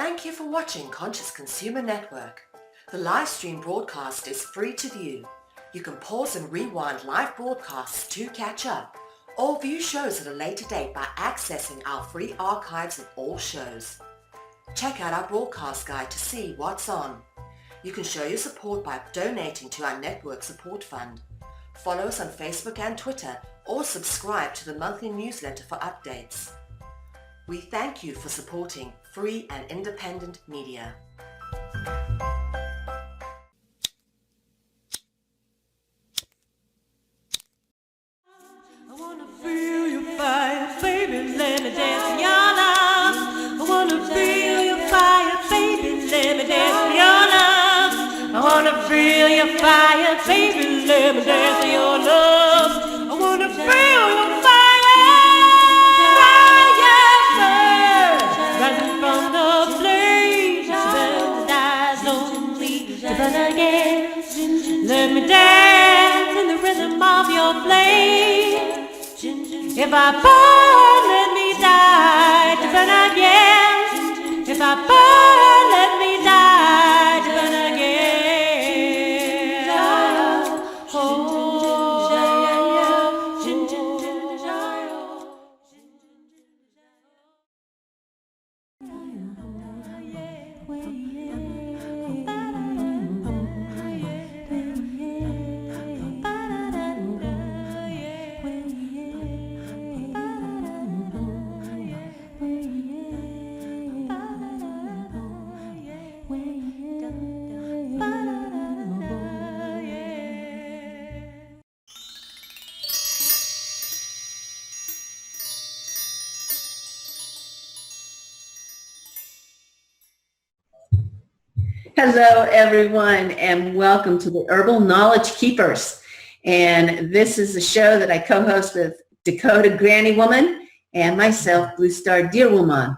Thank you for watching Conscious Consumer Network. The live stream broadcast is free to view. You can pause and rewind live broadcasts to catch up, or view shows at a later date by accessing our free archives of all shows. Check out our broadcast guide to see what's on. You can show your support by donating to our network support fund. Follow us on Facebook and Twitter, or subscribe to the monthly newsletter for updates. We thank you for supporting free and independent media. I wanna feel your fire, baby, let me dance in your love. I wanna feel your fire, baby, let me dance in your love. I wanna feel your fire, baby, let me dance in your love. I wanna feel your fire. Let me dance in the rhythm of your flame. If I burn, let me die to burn again. If I burn, let me die to burn again. Hello, everyone, and welcome to the Herbal Knowledge Keepers. And this is a show that I co-host with D'Coda Grannywoman and myself, Blue Star Deerwomon.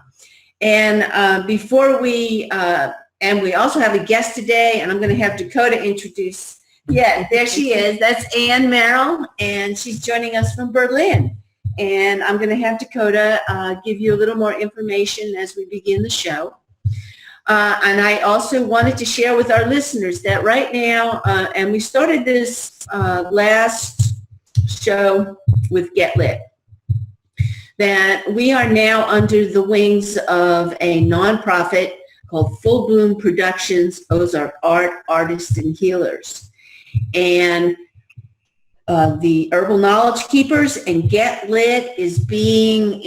And before we also have a guest today, and I'm going to have D'Coda introduce. Yeah, there she is. That's Anne-Merrill, and she's joining us from Berlin. And I'm going to have D'Coda give you a little more information as we begin the show. And I also wanted to share with our listeners that right now, and we started this last show with Get Lit, that we are now under the wings of a nonprofit called Full Bloom Productions, Ozark Art, Artists, and Healers. And the Herbal Knowledge Keepers and Get Lit is being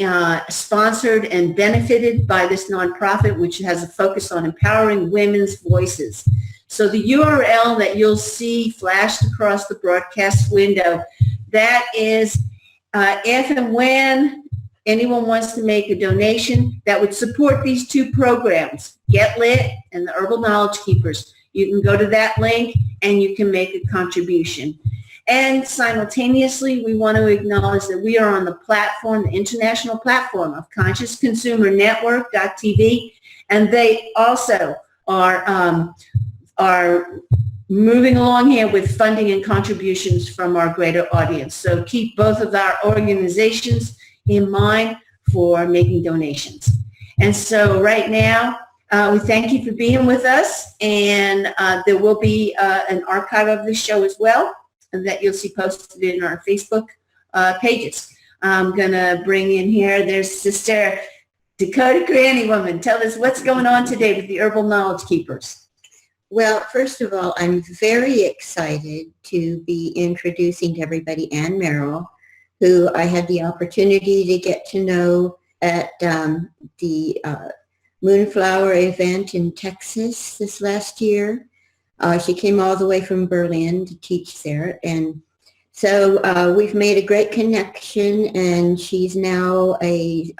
sponsored and benefited by this nonprofit, which has a focus on empowering women's voices. So the URL that you'll see flashed across the broadcast window, that is if and when anyone wants to make a donation that would support these two programs, Get Lit and the Herbal Knowledge Keepers. You can go to that link and you can make a contribution. And simultaneously, we want to acknowledge that we are on the platform, the international platform of Conscious Consumer Network.tv, and they also are moving along here with funding and contributions from our greater audience. So keep both of our organizations in mind for making donations. And so right now, we thank you for being with us, and there will be an archive of this show as well, and that you'll see posted in our Facebook pages. I'm going to bring in here, there's Sister D'Coda Grannywoman. Tell us what's going on today with the Herbal Knowledge Keepers. Well, first of all, I'm very excited to be introducing to everybody Anne-Merrill, who I had the opportunity to get to know at the Moonflower event in Texas this last year. She came all the way from Berlin to teach there, and so we've made a great connection, and she's now a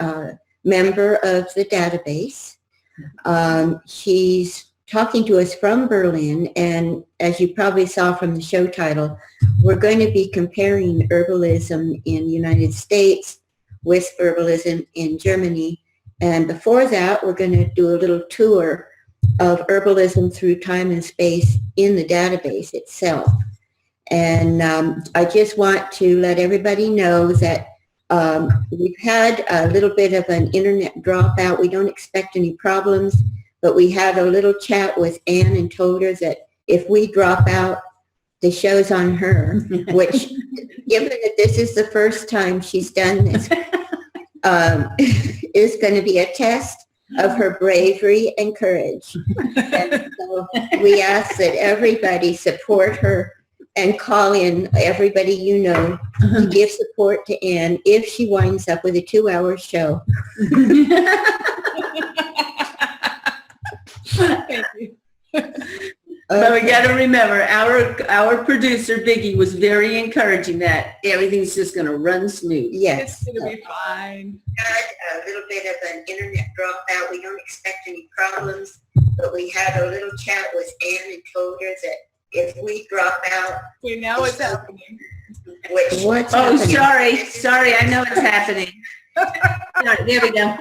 member of the database. She's talking to us from Berlin, and as you probably saw from the show title, we're going to be comparing herbalism in the United States with herbalism in Germany, and before that, we're going to do a little tour of herbalism through time and space in the database itself. And I just want to let everybody know that we've had a little bit of an internet dropout. We don't expect any problems, but we had a little chat with Anne and told her that if we drop out, the show's on her, which, given that this is the first time she's done this, is going to be a test of her bravery and courage. And so we ask that everybody support her and call in everybody you know to give support to Anne if she winds up with a 2-hour show. Thank you. But we got to remember, our producer, Biggie, was very encouraging that everything's just going to run smooth. Yes. It's going to be fine. Had a little bit of an internet dropout. We don't expect any problems, but we had a little chat with Anne and told her that if we drop out, We know what's happening. what's Oh, happening? sorry, I know it's happening. Sorry, there we go.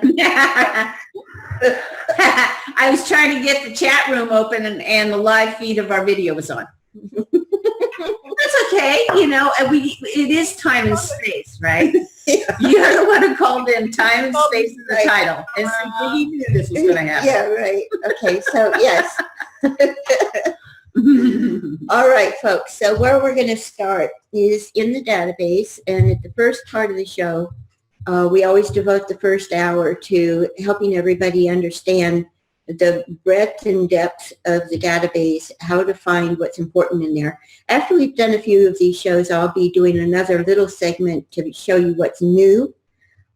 I was trying to get the chat room open and the live feed of our video was on. That's okay, it is time and space, right? You're the one who called in time and space in the title. And so Biggie knew this was going to happen. Yeah, right. Okay, so yes. All right, folks. So where we're going to start is in the database. And at the first part of the show, we always devote the first hour to helping everybody understand the breadth and depth of the database, how to find what's important in there. After we've done a few of these shows, I'll be doing another little segment to show you what's new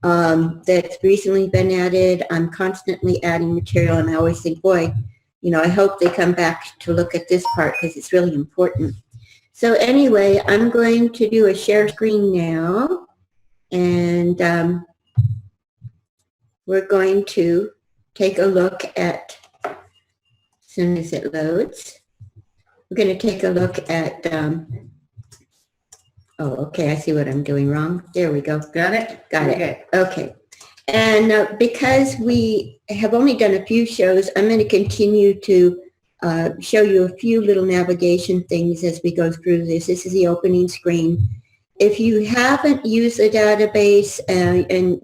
that's recently been added. I'm constantly adding material, and I always think, boy, I hope they come back to look at this part because it's really important. So anyway, I'm going to do a share screen now, and we're going to take a look at, as soon as it loads, we're going to take a look at, okay, I see what I'm doing wrong. There we go. Got it? Got it. Okay. And because we have only done a few shows, I'm going to continue to show you a few little navigation things as we go through this. This is the opening screen. If you haven't used the database and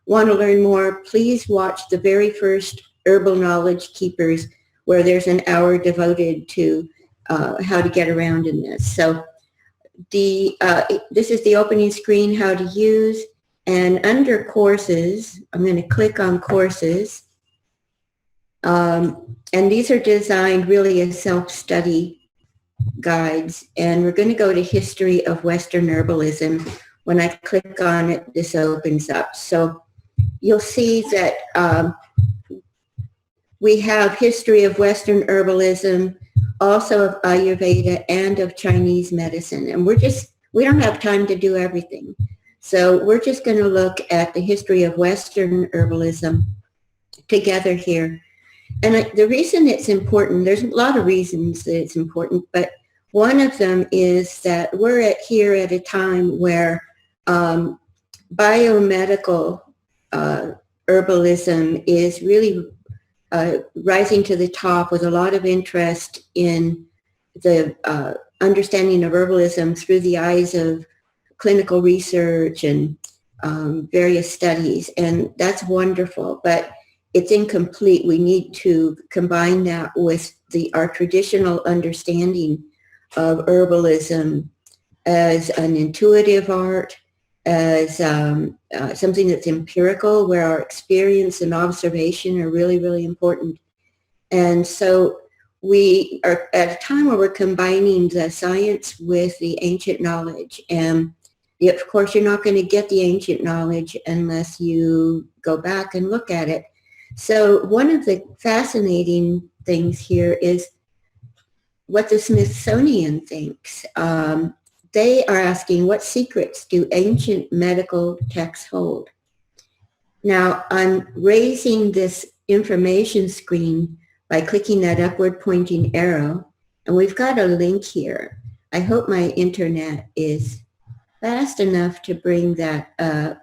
want to learn more, please watch the very first Herbal Knowledge Keepers, where there's an hour devoted to how to get around in this. So this is the opening screen, how to use. And under courses, I'm going to click on courses. And these are designed really as self-study guides. And we're going to go to History of Western Herbalism. When I click on it, this opens up. So you'll see that we have History of Western Herbalism, also of Ayurveda and of Chinese medicine. And we don't have time to do everything. So we're just going to look at the history of Western herbalism together here. And the reason it's important, there's a lot of reasons that it's important, but one of them is that we're here at a time where biomedical herbalism is really rising to the top with a lot of interest in the understanding of herbalism through the eyes of clinical research and various studies, and that's wonderful, but it's incomplete. We need to combine that with our traditional understanding of herbalism as an intuitive art, as something that's empirical, where our experience and observation are really, really important. And so we are at a time where we're combining the science with the ancient knowledge. And of course, you're not going to get the ancient knowledge unless you go back and look at it. So one of the fascinating things here is what the Smithsonian thinks. They are asking, what secrets do ancient medical texts hold? Now, I'm raising this information screen by clicking that upward pointing arrow, and we've got a link here. I hope my internet is fast enough to bring that up.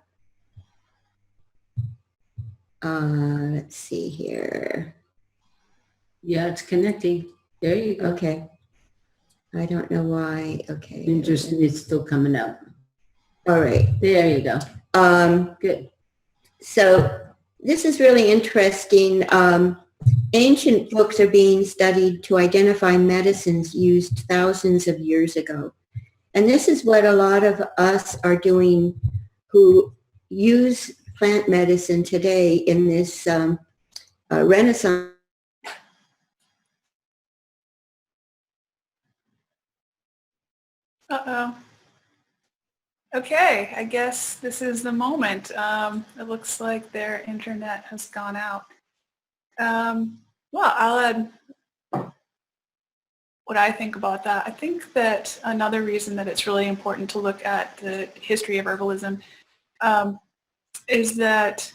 Let's see here. Yeah, it's connecting. There you go. Okay. I don't know why. Okay. Interesting. It's still coming up. All right. There you go. Good. So this is really interesting. ancient books are being studied to identify medicines used thousands of years ago. And this is what a lot of us are doing who use plant medicine today in this renaissance. Uh-oh. Okay, I guess this is the moment. It looks like their internet has gone out. Well, I'll add what I think about that. I think that another reason that it's really important to look at the history of herbalism is that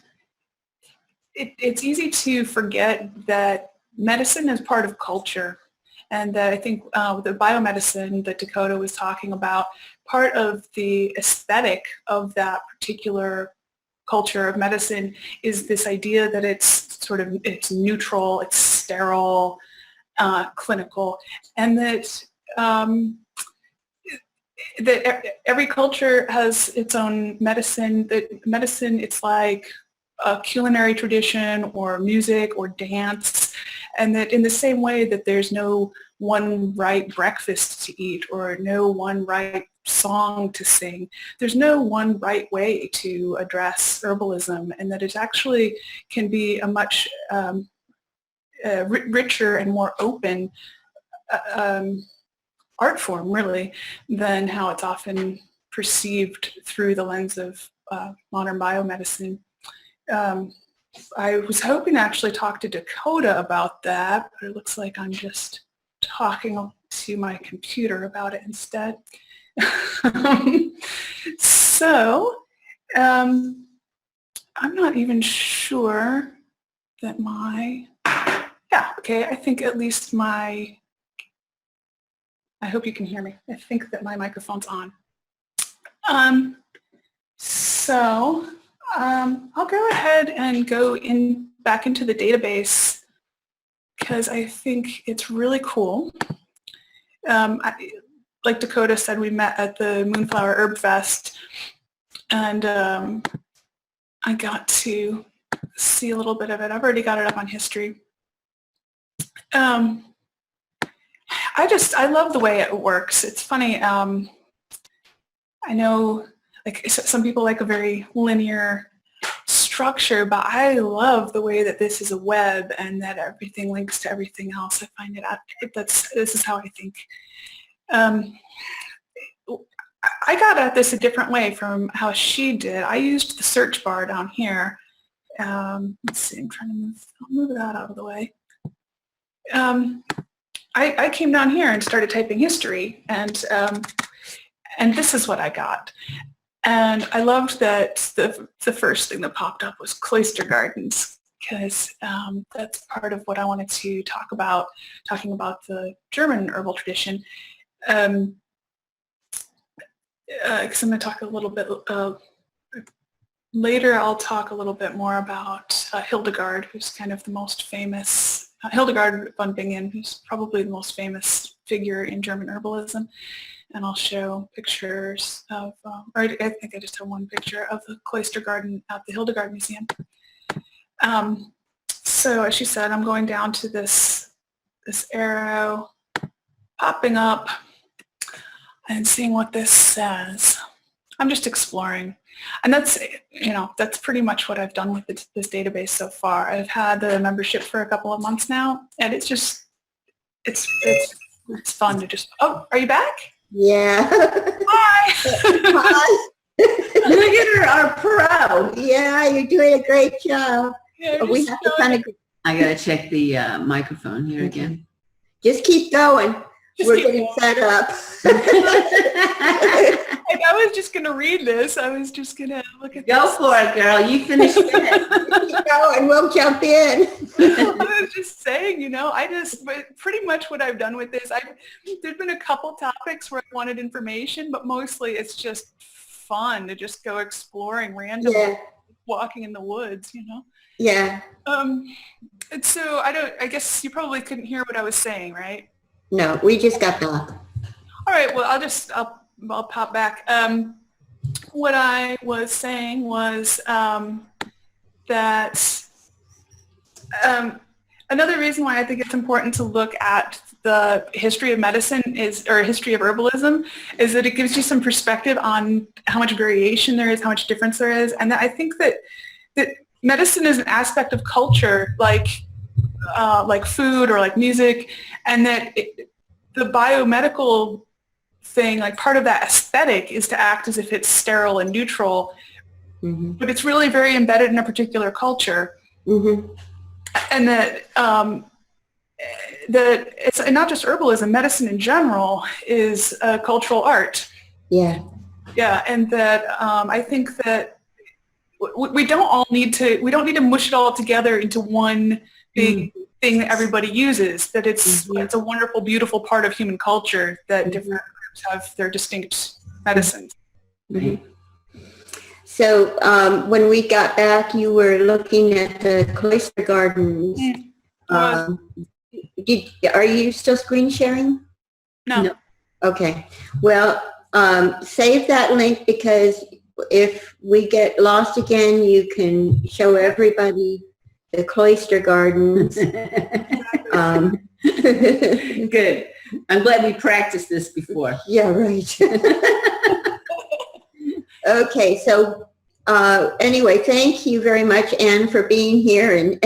it's easy to forget that medicine is part of culture. And that I think the biomedicine that D'Coda was talking about, part of the aesthetic of that particular culture of medicine is this idea that it's neutral, it's sterile, clinical, and that every culture has its own medicine. That medicine, it's like a culinary tradition or music or dance, and that in the same way that there's no one right breakfast to eat or no one right song to sing, there's no one right way to address herbalism, and that it actually can be a much richer and more open art form, really, than how it's often perceived through the lens of modern biomedicine. I was hoping to actually talk to D'Coda about that, but it looks like I'm just talking to my computer about it instead. So, I'm not even sure that I think at least I hope you can hear me. I think that my microphone's on. I'll go ahead and go back into the database because I think it's really cool. Like D'Coda said, we met at the Moonflower Herb Fest, and I got to see a little bit of it. I've already got it up on history. I love the way it works. It's funny. I know like some people like a very linear structure, but I love the way that this is a web and that everything links to everything else. I find this is how I think. I got at this a different way from how she did. I used the search bar down here. Let's see, I'm trying to move that out of the way. I came down here and started typing history, and this is what I got. And I loved that the first thing that popped up was cloister gardens, because that's part of what I wanted to talk about, talking about the German herbal tradition. Because I'm going to talk a little bit later. I'll talk a little bit more about Hildegard, who's kind of the most famous, Hildegard von Bingen, who's probably the most famous figure in German herbalism. And I'll show pictures of, or I think I just have one picture of the cloister garden at the Hildegard Museum. So as she said, I'm going down to this arrow, popping up and seeing what this says. I'm just exploring. And that's pretty much what I've done with this database so far. I've had the membership for a couple of months now, and it's fun to just, oh, are you back? Yeah. Hi. Hi. Look at her, our pro. Yeah, you're doing a great job. Yeah, We have to kind of I gotta check the microphone here again. just keep going. We're getting set up. And I was just going to read this. I was just going to look at Go this. for it, girl. You finished it. Keep going. We'll jump in. I was just saying, but pretty much what I've done with this, there's been a couple topics where I wanted information, but mostly it's just fun to just go exploring randomly, walking in the woods, Yeah. And so I guess you probably couldn't hear what I was saying, right? No, we just got back. All right, well, I'll pop back. What I was saying was that Another reason why I think it's important to look at the history of medicine or history of herbalism is that it gives you some perspective on how much variation there is, how much difference there is. And I think that medicine is an aspect of culture like food or like music, and that the biomedical thing, like part of that aesthetic is to act as if it's sterile and neutral, but it's really very embedded in a particular culture. And that it's not just herbalism, medicine in general is a cultural art. Yeah. Yeah, and that I think that we don't need to mush it all together into one big thing that everybody uses. That it's a wonderful, beautiful part of human culture that different groups have their distinct medicines. So when we got back, you were looking at the cloister gardens. Are you still screen sharing? No. Okay. Well, save that link, because if we get lost again, you can show everybody the cloister gardens. Good. I'm glad we practiced this before. Yeah, right. Okay, so anyway, thank you very much, Anne, for being here. And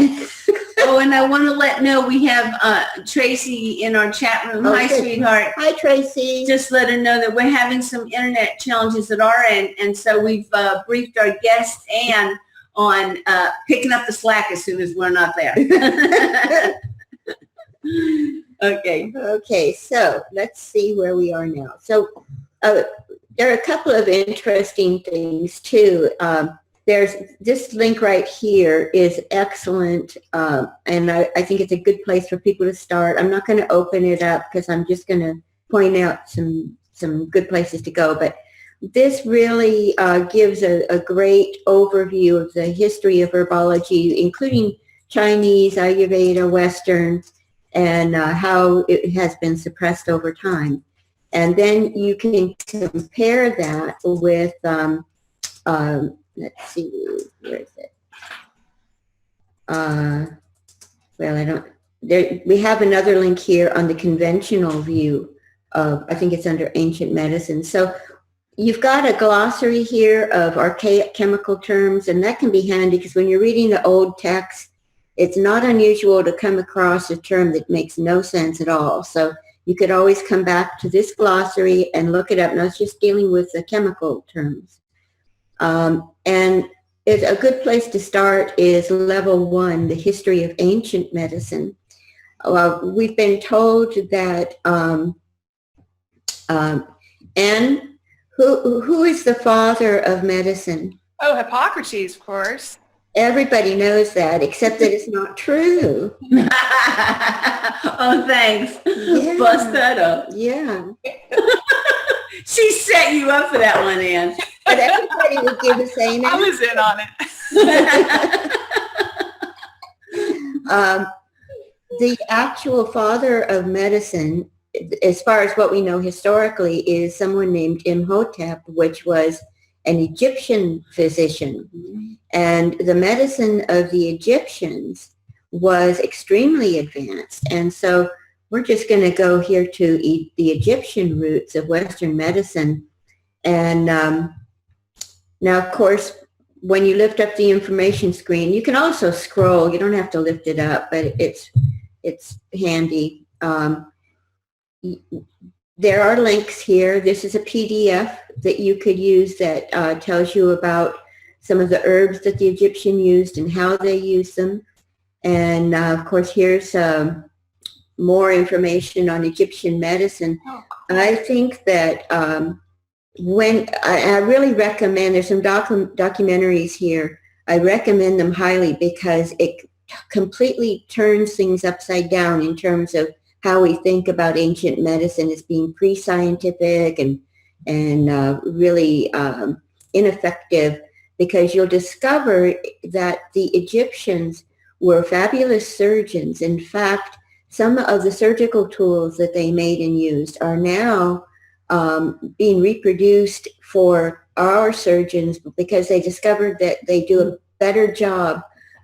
Oh, and I want to know we have Tracy in our chat room. Hi, good. sweetheart. Hi, Tracy. Just let her know that we're having some internet challenges at our end, and so we've briefed our guest, Anne, on picking up the slack as soon as we're not there. Okay. Okay, so let's see where we are now. So there are a couple of interesting things too. There's this link right here is excellent, and I think it's a good place for people to start. I'm not going to open it up because I'm just going to point out some good places to go, but this really gives a great overview of the history of herbology, including Chinese, Ayurveda, Western, and how it has been suppressed over time. And then you can compare that with, let's see, where is it? We have another link here on the conventional view of, I think it's under ancient medicine. So you've got a glossary here of archaic chemical terms, and that can be handy because when you're reading the old text, it's not unusual to come across a term that makes no sense at all. So you could always come back to this glossary and look it up. Now it's just dealing with the chemical terms. And it's a good place to start is level 1, the history of ancient medicine. We've been told that, Anne, who is the father of medicine? Oh, Hippocrates, of course. Everybody knows that, except that it's not true. Oh, thanks. Yeah. Bust that up. Yeah. She set you up for that one, Anne. But everybody would give the same I answer. was in on it. The actual father of medicine, as far as what we know historically, is someone named Imhotep, which was an Egyptian physician. And the medicine of the Egyptians was extremely advanced. And so we're just going to go here to the Egyptian roots of Western medicine. And now, of course, when you lift up the information screen, you can also scroll. You don't have to lift it up, but it's handy. There are links here. This is a PDF that you could use that tells you about some of the herbs that the Egyptian used and how they used them. And of course, here's more information on Egyptian medicine. Oh, cool. I think that when I really recommend, there's some documentaries here. I recommend them highly because it completely turns things upside down in terms of how we think about ancient medicine as being pre-scientific and really ineffective, because you'll discover that the Egyptians were fabulous surgeons. In fact, some of the surgical tools that they made and used are now being reproduced for our surgeons because they discovered that they do a better job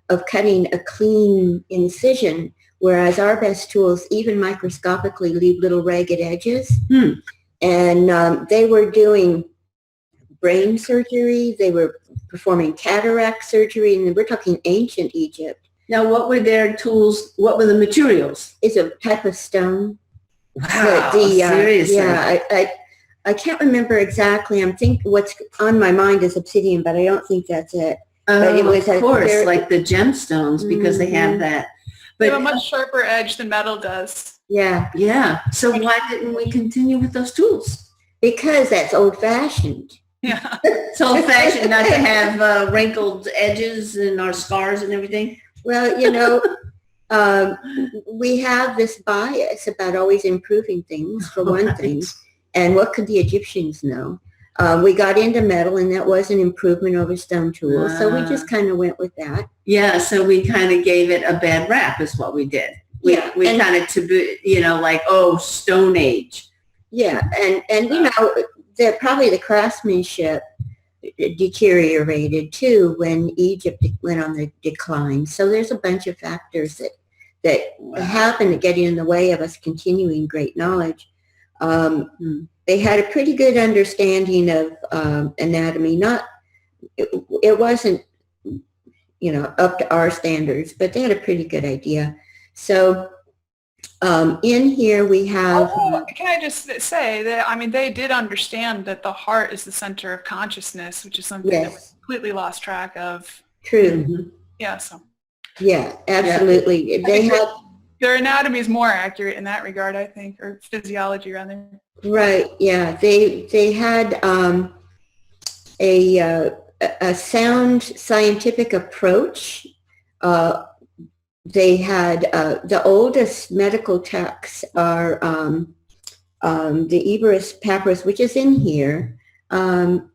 of cutting a clean incision whereas our best tools, even microscopically, leave little ragged edges. Hmm. And they were doing brain surgery. They were performing cataract surgery, and we're talking ancient Egypt. Now, what were their tools? What were the materials? It's a type of stone. Wow, seriously? Yeah, I can't remember exactly. I'm thinking what's on my mind is obsidian, but I don't think that's it. But it was of course, like the gemstones, because they have that. They But have a much sharper edge than metal does. Yeah, yeah. So why didn't we continue with those tools? because that's old-fashioned. Yeah. It's old-fashioned not to have wrinkled edges and our scars and everything. Well, we have this bias about always improving things, for one thing. And what could the Egyptians know? We got into metal, and that was an improvement over stone tools. So we just kind of went with that. Yeah, so we kind of gave it a bad rap is what we did. We kind of taboo, like, oh, Stone Age. Yeah, and probably the craftsmanship deteriorated too when Egypt went on the decline. So there's a bunch of factors that happen to get in the way of us continuing great knowledge. They had a pretty good understanding of anatomy. It wasn't, up to our standards, but they had a pretty good idea. So in here we have... can I just say that, they did understand that the heart is the center of consciousness, which is something that we completely lost track of. True. Mm-hmm. Yeah, so. Yeah, absolutely. Yeah. They had... Their anatomy is more accurate in that regard, I think, or physiology rather. Right. Yeah. They had a sound scientific approach. They had the oldest medical texts are the Eberus Papyrus, which is in here. I'm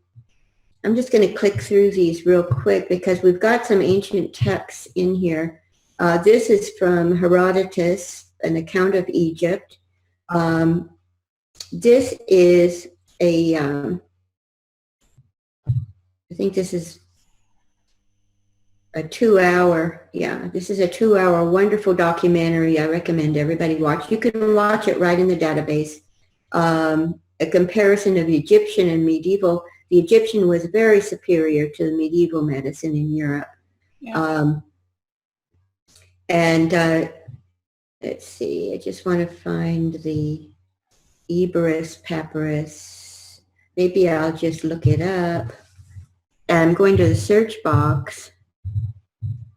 just going to click through these real quick because we've got some ancient texts in here. This is from Herodotus, an account of Egypt. This is I think this is a 2-hour, this is a 2-hour wonderful documentary I recommend everybody watch. You can watch it right in the database. A comparison of Egyptian and medieval. The Egyptian was very superior to the medieval medicine in Europe. Yeah. Let's see, I just want to find the Eberus Papyrus. Maybe I'll just look it up. I'm going to the search box,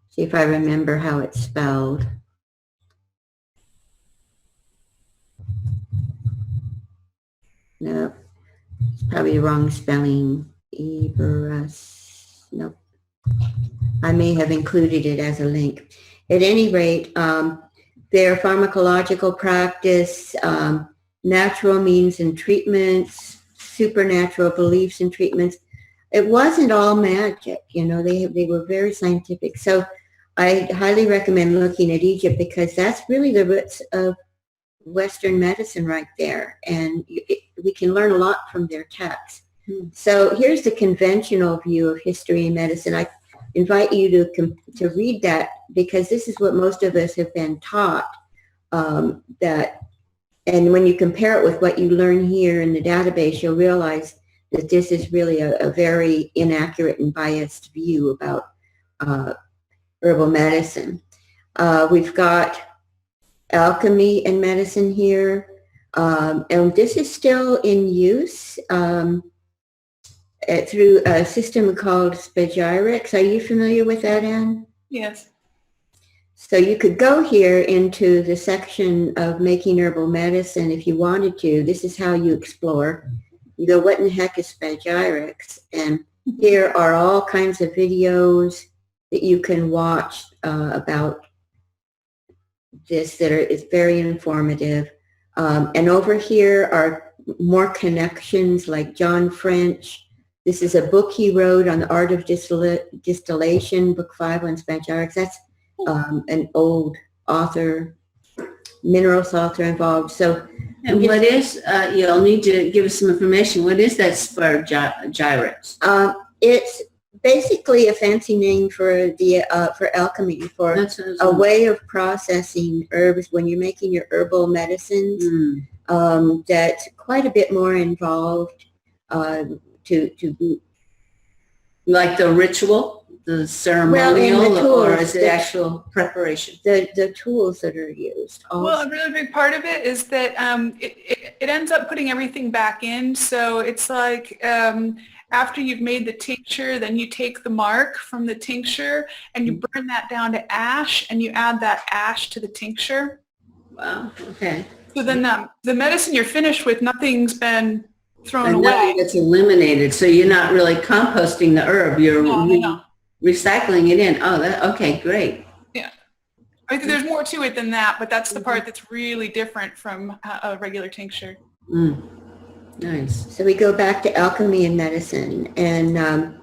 see if I remember how it's spelled. Nope, it's probably the wrong spelling. Eberus, nope. I may have included it as a link. At any rate, their pharmacological practice, natural means and treatments, supernatural beliefs and treatments. It wasn't all magic, they were very scientific. So I highly recommend looking at Egypt because that's really the roots of Western medicine right there. And we can learn a lot from their texts. So here's the conventional view of history and medicine. I invite you to read that because this is what most of us have been taught, and when you compare it with what you learn here in the database, you'll realize that this is really a very inaccurate and biased view about herbal medicine. We've got alchemy and medicine here, and this is still in use through a system called Spagyrics. Are you familiar with that, Anne? Yes. So you could go here into the section of making herbal medicine if you wanted to. This is how you explore. You go, what in the heck is Spagyrics? And here are all kinds of videos that you can watch about this that is very informative. And over here are more connections like John French. This is a book he wrote on the art of distillation, book 5 on Spagyrics. That's an old author, minerals author involved. So, and what is, you'll need to give us some information. What is that Spagyrics? It's basically a fancy name for alchemy, for a way of processing herbs when you're making your herbal medicines. That's quite a bit more involved to like the ritual, the ceremonial, or is it actual preparation? The tools that are used. Also. Well, a really big part of it is that it ends up putting everything back in. So it's like after you've made the tincture, then you take the mark from the tincture and you burn that down to ash, and you add that ash to the tincture. Wow. Okay. So then the medicine you're finished with, nothing's been thrown away. It's eliminated. So you're not really composting the herb. You're recycling it in. Oh, okay, great. Yeah. I think there's more to it than that, but that's the part that's really different from a regular tincture. Nice. So we go back to alchemy and medicine. And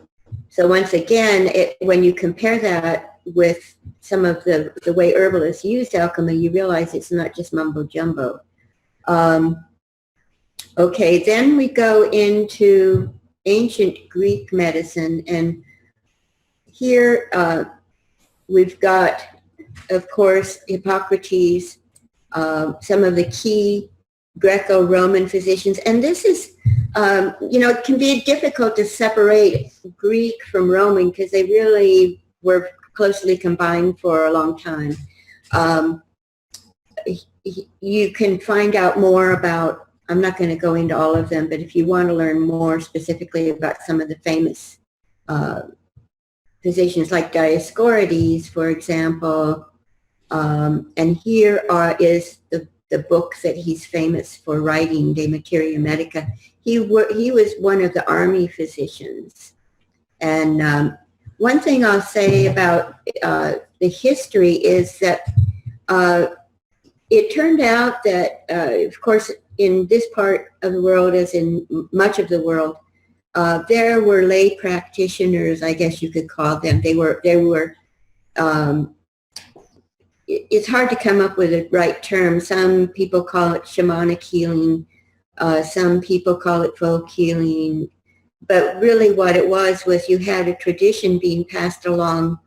so once again, when you compare that with some of the way herbalists used alchemy, you realize it's not just mumbo jumbo. Okay, then we go into ancient Greek medicine, and here we've got, of course, Hippocrates, some of the key Greco-Roman physicians, and this is, it can be difficult to separate Greek from Roman because they really were closely combined for a long time. You can find out more about, I'm not going to go into all of them, but if you want to learn more specifically about some of the famous physicians like Dioscorides, for example, and here is the book that he's famous for writing, De Materia Medica. He was one of the army physicians. And one thing I'll say about the history is that it turned out that, of course, in this part of the world, as in much of the world, there were lay practitioners, I guess you could call them. They were. It's hard to come up with a right term. Some people call it shamanic healing. Some people call it folk healing. But really what it was you had a tradition being passed along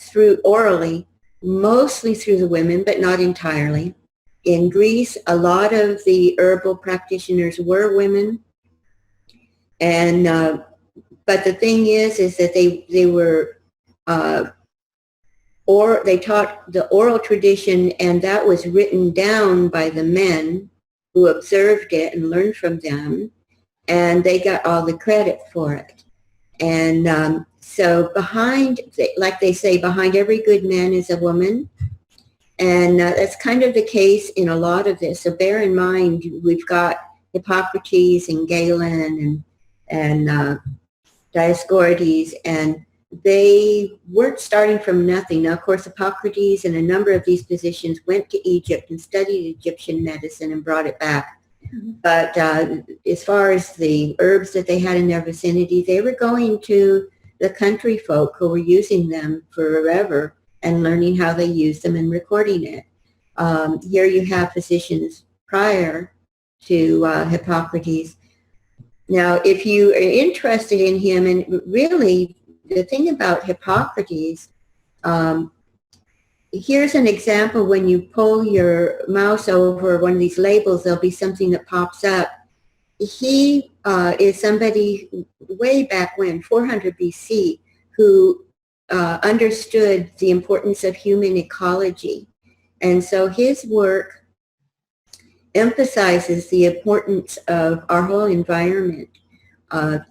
through orally, mostly through the women, but not entirely. In Greece, a lot of the herbal practitioners were women. And but the thing is that they were they taught the oral tradition, and that was written down by the men who observed it and learned from them, and they got all the credit for it. And so behind, like they say, behind every good man is a woman, and that's kind of the case in a lot of this. So bear in mind, we've got Hippocrates and Galen and Dioscorides, and they weren't starting from nothing. Now, of course, Hippocrates and a number of these physicians went to Egypt and studied Egyptian medicine and brought it back. Mm-hmm. But as far as the herbs that they had in their vicinity, they were going to the country folk who were using them forever and learning how they used them and recording it. Here you have physicians prior to Hippocrates. Now, if you are interested in him, and really the thing about Hippocrates, here's an example. When you pull your mouse over one of these labels, there'll be something that pops up. He is somebody way back when, 400 BC, who understood the importance of human ecology. And so his work emphasizes the importance of our whole environment,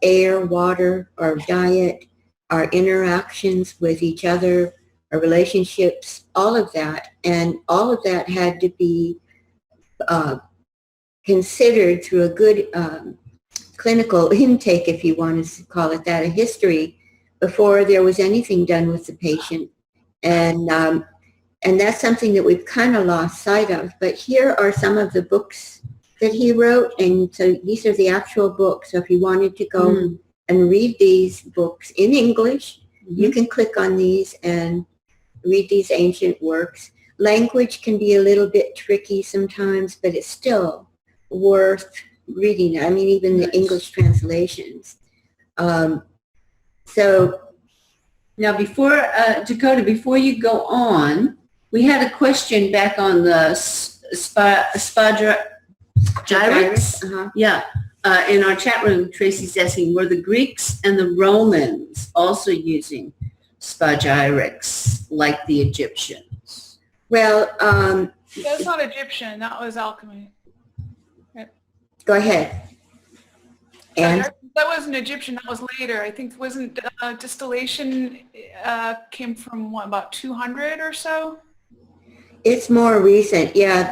air, water, our diet, our interactions with each other, our relationships, all of that. And all of that had to be considered through a good clinical intake, if you want to call it that, a history, before there was anything done with the patient. And that's something that we've kind of lost sight of. But here are some of the books that he wrote. And so these are the actual books. So if you wanted to go and read these books in English, you can click on these and read these ancient works. Language can be a little bit tricky sometimes, but it's still worth reading. I mean, even the English translations. So Now, before, D'Coda, before you go on, we had a question back on the Gyrix. Uh-huh. Yeah. In our chat room, Tracy's asking, were the Greeks and the Romans also using spagyrics like the Egyptians? Well, That's not Egyptian. That was alchemy. go ahead. And That wasn't Egyptian. That was later. I think wasn't distillation came from what, about 200 or so. it's more recent. Yeah,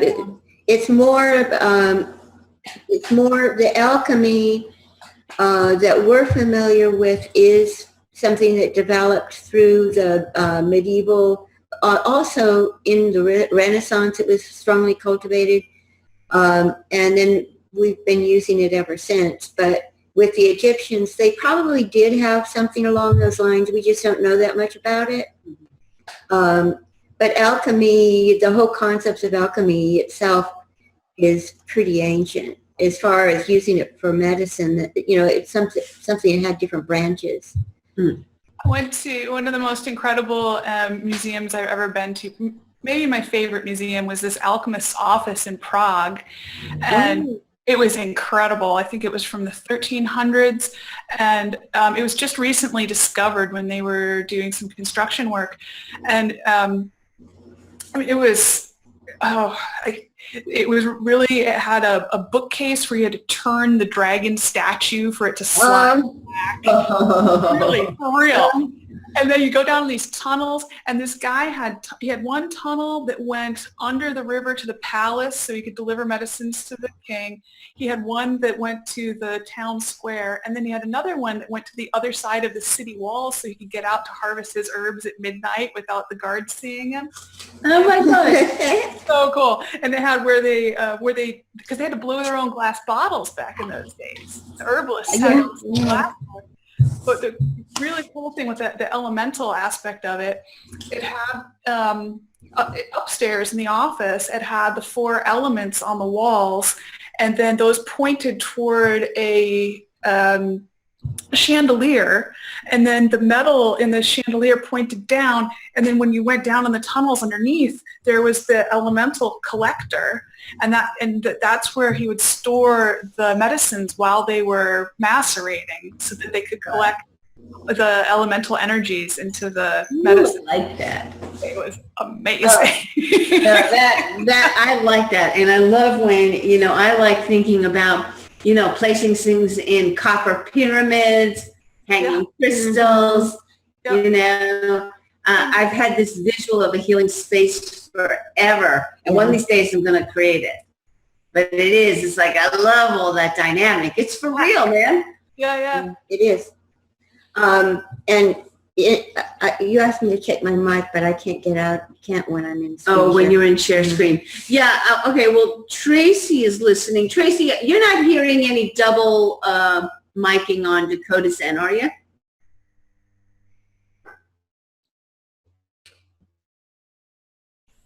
it's more the alchemy that we're familiar with is something that developed through the medieval. Also in the Renaissance, it was strongly cultivated, and then we've been using it ever since. But with the Egyptians, they probably did have something along those lines. We just don't know that much about it. But alchemy, the whole concept of alchemy itself is pretty ancient as far as using it for medicine. That, you know, it's something that had different branches. I went to one of the most incredible museums I've ever been to. Maybe my favorite museum was this alchemist's office in Prague. And it was incredible. I think it was from the 1300s. And it was just recently discovered when they were doing some construction work. And I mean, it was really, it had a bookcase where you had to turn the dragon statue for it to slide back. Really, for real. And then you go down these tunnels, and this guy had one tunnel that went under the river to the palace so he could deliver medicines to the king. He had one that went to the town square, and then he had another one that went to the other side of the city wall so he could get out to harvest his herbs at midnight without the guards seeing him. Oh my gosh. So cool. And they had where they because they had to blow their own glass bottles back in those days. The herbalists had glass bottles. But the really cool thing with the elemental aspect of it, it had upstairs in the office, it had the 4 elements on the walls, and then those pointed toward a chandelier, and then the metal in the chandelier pointed down, and then when you went down in the tunnels underneath, there was the elemental collector, and that's where he would store the medicines while they were macerating so that they could collect the elemental energies into the medicine. I like that. It was amazing. That I like that. And I love when, I like thinking about, placing things in copper pyramids, hanging crystals, I've had this visual of a healing space forever. And one of these days I'm going to create it. But it's like, I love all that dynamic. It's for real, man. Yeah. It is. And you asked me to check my mic, but I can't get out. Can't when I'm in screen. Oh, when you're in share screen. Yeah. Okay. Well, Tracy is listening. Tracy, you're not hearing any double miking on D'Coda's end, are you?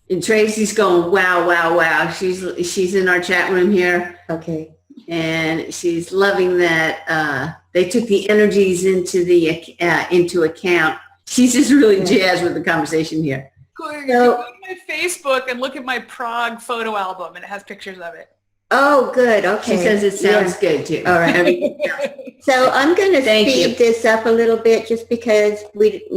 And Tracy's going, wow, wow, wow. She's in our chat room here. Okay. And she's loving that they took the energies into account. She's just really jazzed with the conversation here. Go to my Facebook and look at my Prague photo album, and it has pictures of it. Oh, good. Okay. She says it sounds good too. All right. So I'm going to speed this up a little bit just because we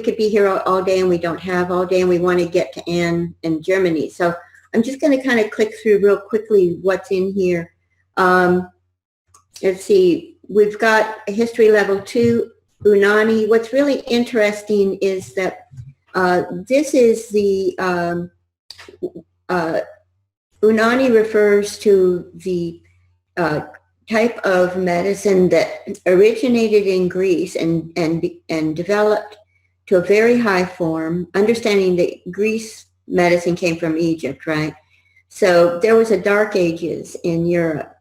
could be here all day and we don't have all day, and we want to get to Anne in Germany. So I'm just going to kind of click through real quickly what's in here. Let's see. We've got a history level 2, Unani. What's really interesting is that this is the Unani refers to the type of medicine that originated in Greece and developed to a very high form, understanding that Greece medicine came from Egypt, right? So there was a dark ages in Europe,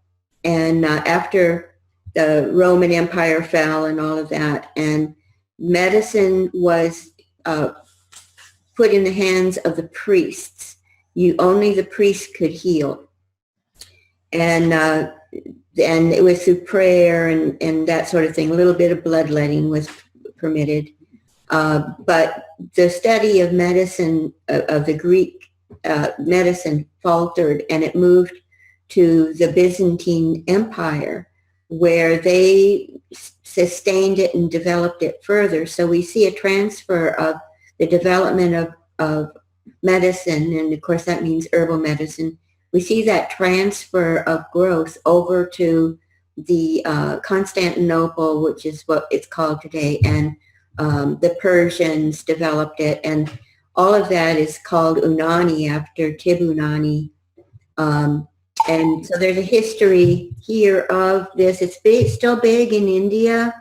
and after the Roman Empire fell and all of that, and medicine was put in the hands of the priests. Only the priests could heal. And it was through prayer and that sort of thing. A little bit of bloodletting was permitted. But the study of medicine, of the Greek medicine, faltered, and it moved to the Byzantine Empire, where they sustained it and developed it further. So we see a transfer of the development of medicine, and of course that means herbal medicine. We see that transfer of growth over to the Constantinople, which is what it's called today, and the Persians developed it, and all of that is called Unani after Tibunani. And so there's a history here of this. It's big, still big in India,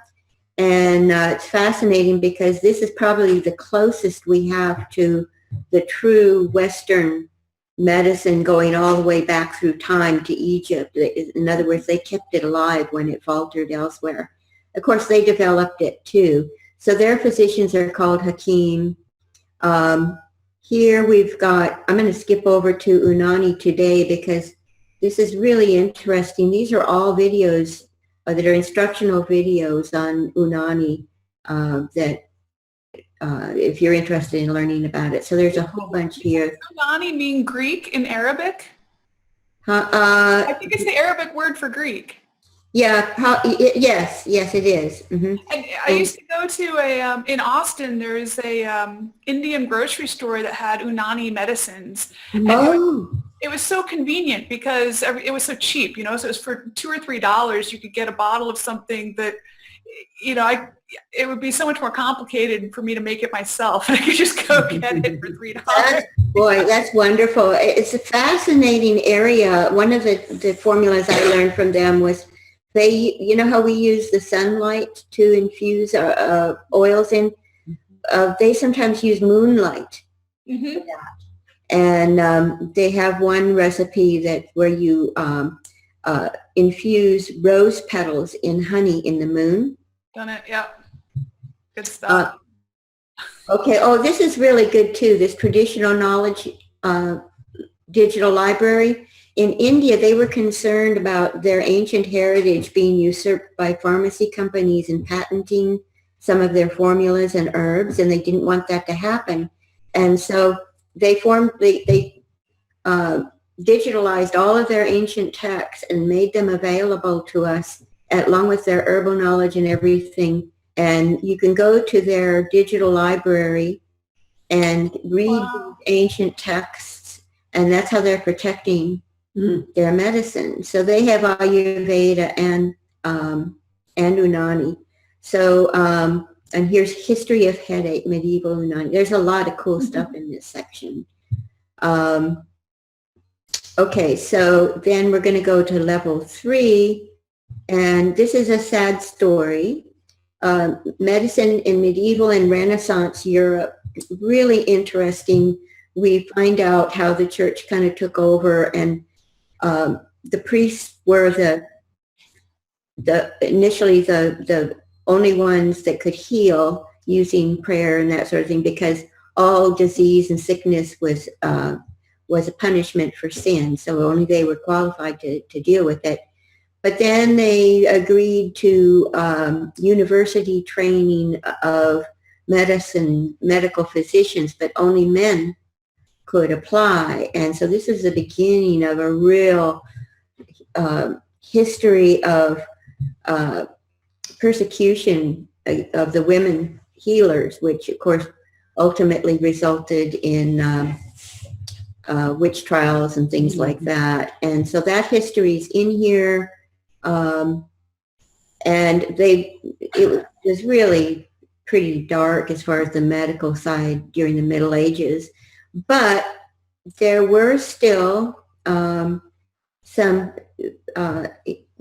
and it's fascinating because this is probably the closest we have to the true Western medicine, going all the way back through time to Egypt. In other words, they kept it alive when it faltered elsewhere. Of course, they developed it too. So their physicians are called Hakim. Here we've got, I'm going to skip over to Unani today because this is really interesting. These are all videos that are instructional videos on Unani that if you're interested in learning about it. So there's a whole bunch here. Does Unani mean Greek in Arabic? I think it's the Arabic word for Greek. Yeah, yes, it is. Mm-hmm. And I used to go to in Austin, there is a Indian grocery store that had Unani medicines. And it was so convenient because it was so cheap, so it was for $2 or $3, you could get a bottle of something that, it would be so much more complicated for me to make it myself. I could just go get it for $3. Boy, that's wonderful. It's a fascinating area. One of the formulas I learned from them was how we use the sunlight to infuse oils in? They sometimes use moonlight. Mm-hmm. And they have one recipe where you infuse rose petals in honey in the moon. Done it, yeah. Good stuff. Okay, this is really good too, this traditional knowledge digital library. In India, they were concerned about their ancient heritage being usurped by pharmacy companies and patenting some of their formulas and herbs, and they didn't want that to happen. And so they digitalized all of their ancient texts and made them available to us along with their herbal knowledge and everything. And you can go to their digital library and read ancient texts, and that's how they're protecting their medicine. So they have Ayurveda and Unani. So, and here's history of headache, medieval Unani. There's a lot of cool stuff in this section. Okay, so then we're going to go to level 3, and this is a sad story. Medicine in medieval and Renaissance Europe, really interesting. We find out how the church kind of took over, and the priests were initially the only ones that could heal using prayer and that sort of thing, because all disease and sickness was a punishment for sin. So only they were qualified to deal with it. But then they agreed to university training of medical physicians, but only men could apply. And so this is the beginning of a real history of persecution of the women healers, which of course ultimately resulted in witch trials and things like that. And so that history is in here. And it was really pretty dark as far as the medical side during the Middle Ages. But there were still some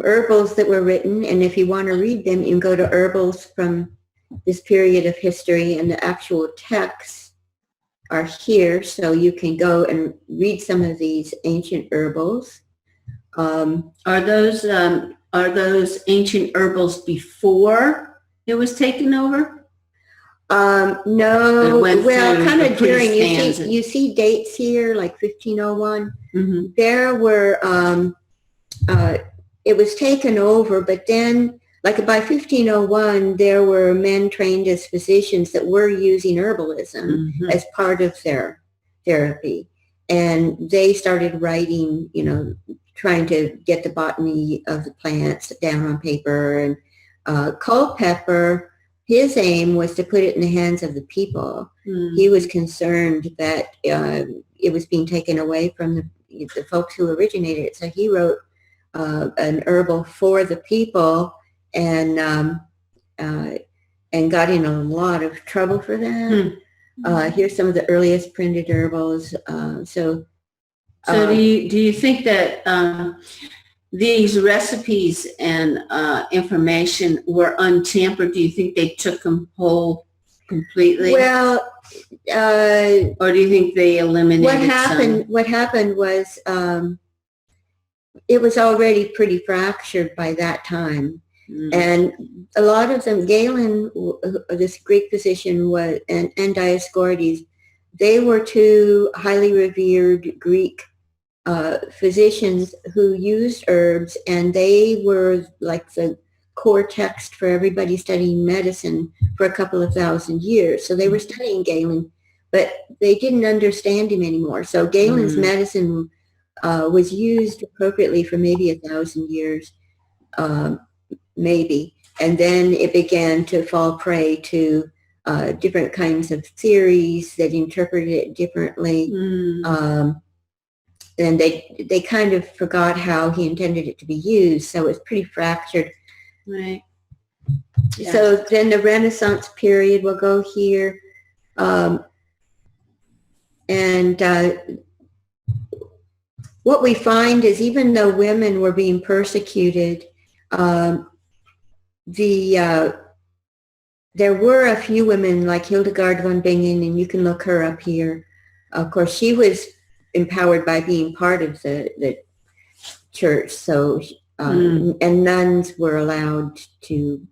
herbals that were written, and if you want to read them, you can go to herbals from this period of history, and the actual texts are here, so you can go and read some of these ancient herbals. Are those ancient herbals before it was taken over? No, well, kind of during, you see dates here, like 1501. There were, it was taken over, but then like by 1501, there were men trained as physicians that were using herbalism as part of their therapy. And they started writing, trying to get the botany of the plants down on paper. And Culpeper, his aim was to put it in the hands of the people. He was concerned that it was being taken away from the folks who originated it. So he wrote an herbal for the people, and got in a lot of trouble for that. Here's some of the earliest printed herbals. So do you think that these recipes and information were untampered? Do you think they took them whole completely? Well, or do you think they eliminated What happened was it was already pretty fractured by that time. And a lot of them, Galen, this Greek physician, and Dioscorides, they were two highly revered Greek physicians who used herbs, and they were like the core text for everybody studying medicine for a couple of thousand years. So they were studying Galen, but they didn't understand him anymore. So Galen's medicine was used appropriately for maybe 1,000 years, maybe. And then it began to fall prey to different kinds of theories that interpreted it differently. And they kind of forgot how he intended it to be used. So it's pretty fractured. Right. Yeah. So then the Renaissance period will go here. What we find is, even though women were being persecuted, there were a few women like Hildegard von Bingen, and you can look her up here. Of course, she was empowered by being part of the church. So, and nuns were allowed to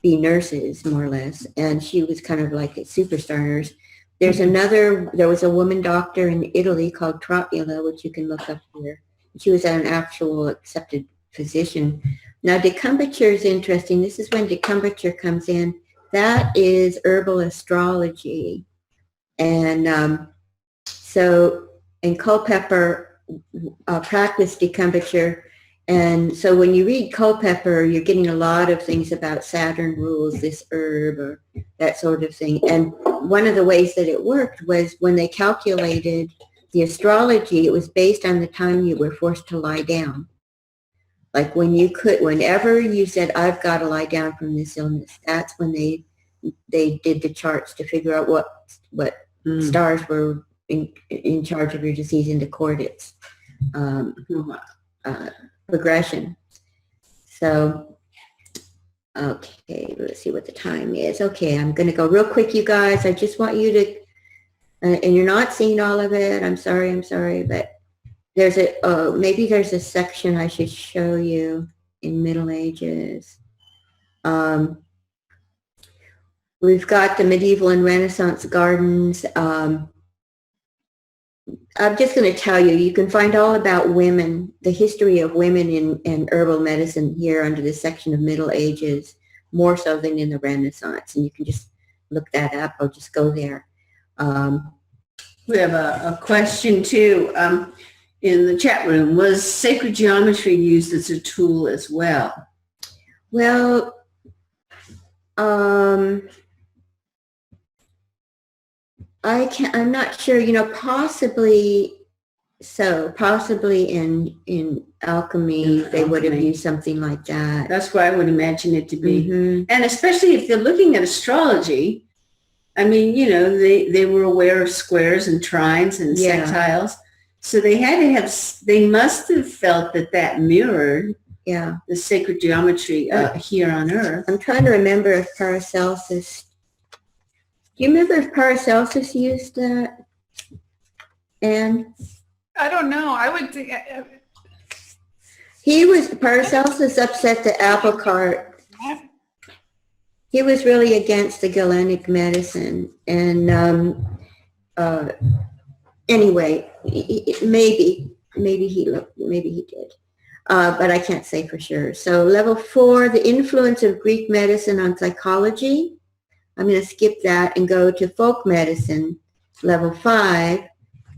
be nurses, more or less. And she was kind of like a superstar nurse. There was a woman doctor in Italy called Trotula, which you can look up here. She was an actual accepted physician. Now, decumbiture is interesting. This is when decumbiture comes in. That is herbal astrology. And and Culpeper practiced decumbiture. And so when you read Culpeper, you're getting a lot of things about Saturn rules this herb or that sort of thing. And one of the ways that it worked was when they calculated the astrology, it was based on the time you were forced to lie down. Like whenever you said, I've got to lie down from this illness, that's when they did the charts to figure out what stars were in charge of your disease in the coordinates progression. So, okay, let's see what the time is. Okay, I'm going to go real quick, you guys. I just want you to, and you're not seeing all of it. I'm sorry, but maybe there's a section I should show you in Middle Ages. We've got the medieval and Renaissance gardens. I'm just going to tell you, you can find all about women, the history of women in herbal medicine here under this section of Middle Ages, more so than in the Renaissance. And you can just look that up or just go there. We have a question too in the chat room. Was sacred geometry used as a tool as well? Well, I'm not sure, possibly so. Possibly in alchemy, they would have used something like that. That's where I would imagine it to be. And especially if they're looking at astrology, I mean, they were aware of squares and trines and sextiles. So they must have felt that mirrored the sacred geometry here on Earth. I'm trying to remember if Paracelsus, do you remember if Paracelsus used that? And I don't know. I would think Paracelsus upset the apple cart. He was really against the Galenic medicine. And anyway, maybe he did. but I can't say for sure. So level 4, the influence of Greek medicine on psychology. I'm going to skip that and go to folk medicine, level 5.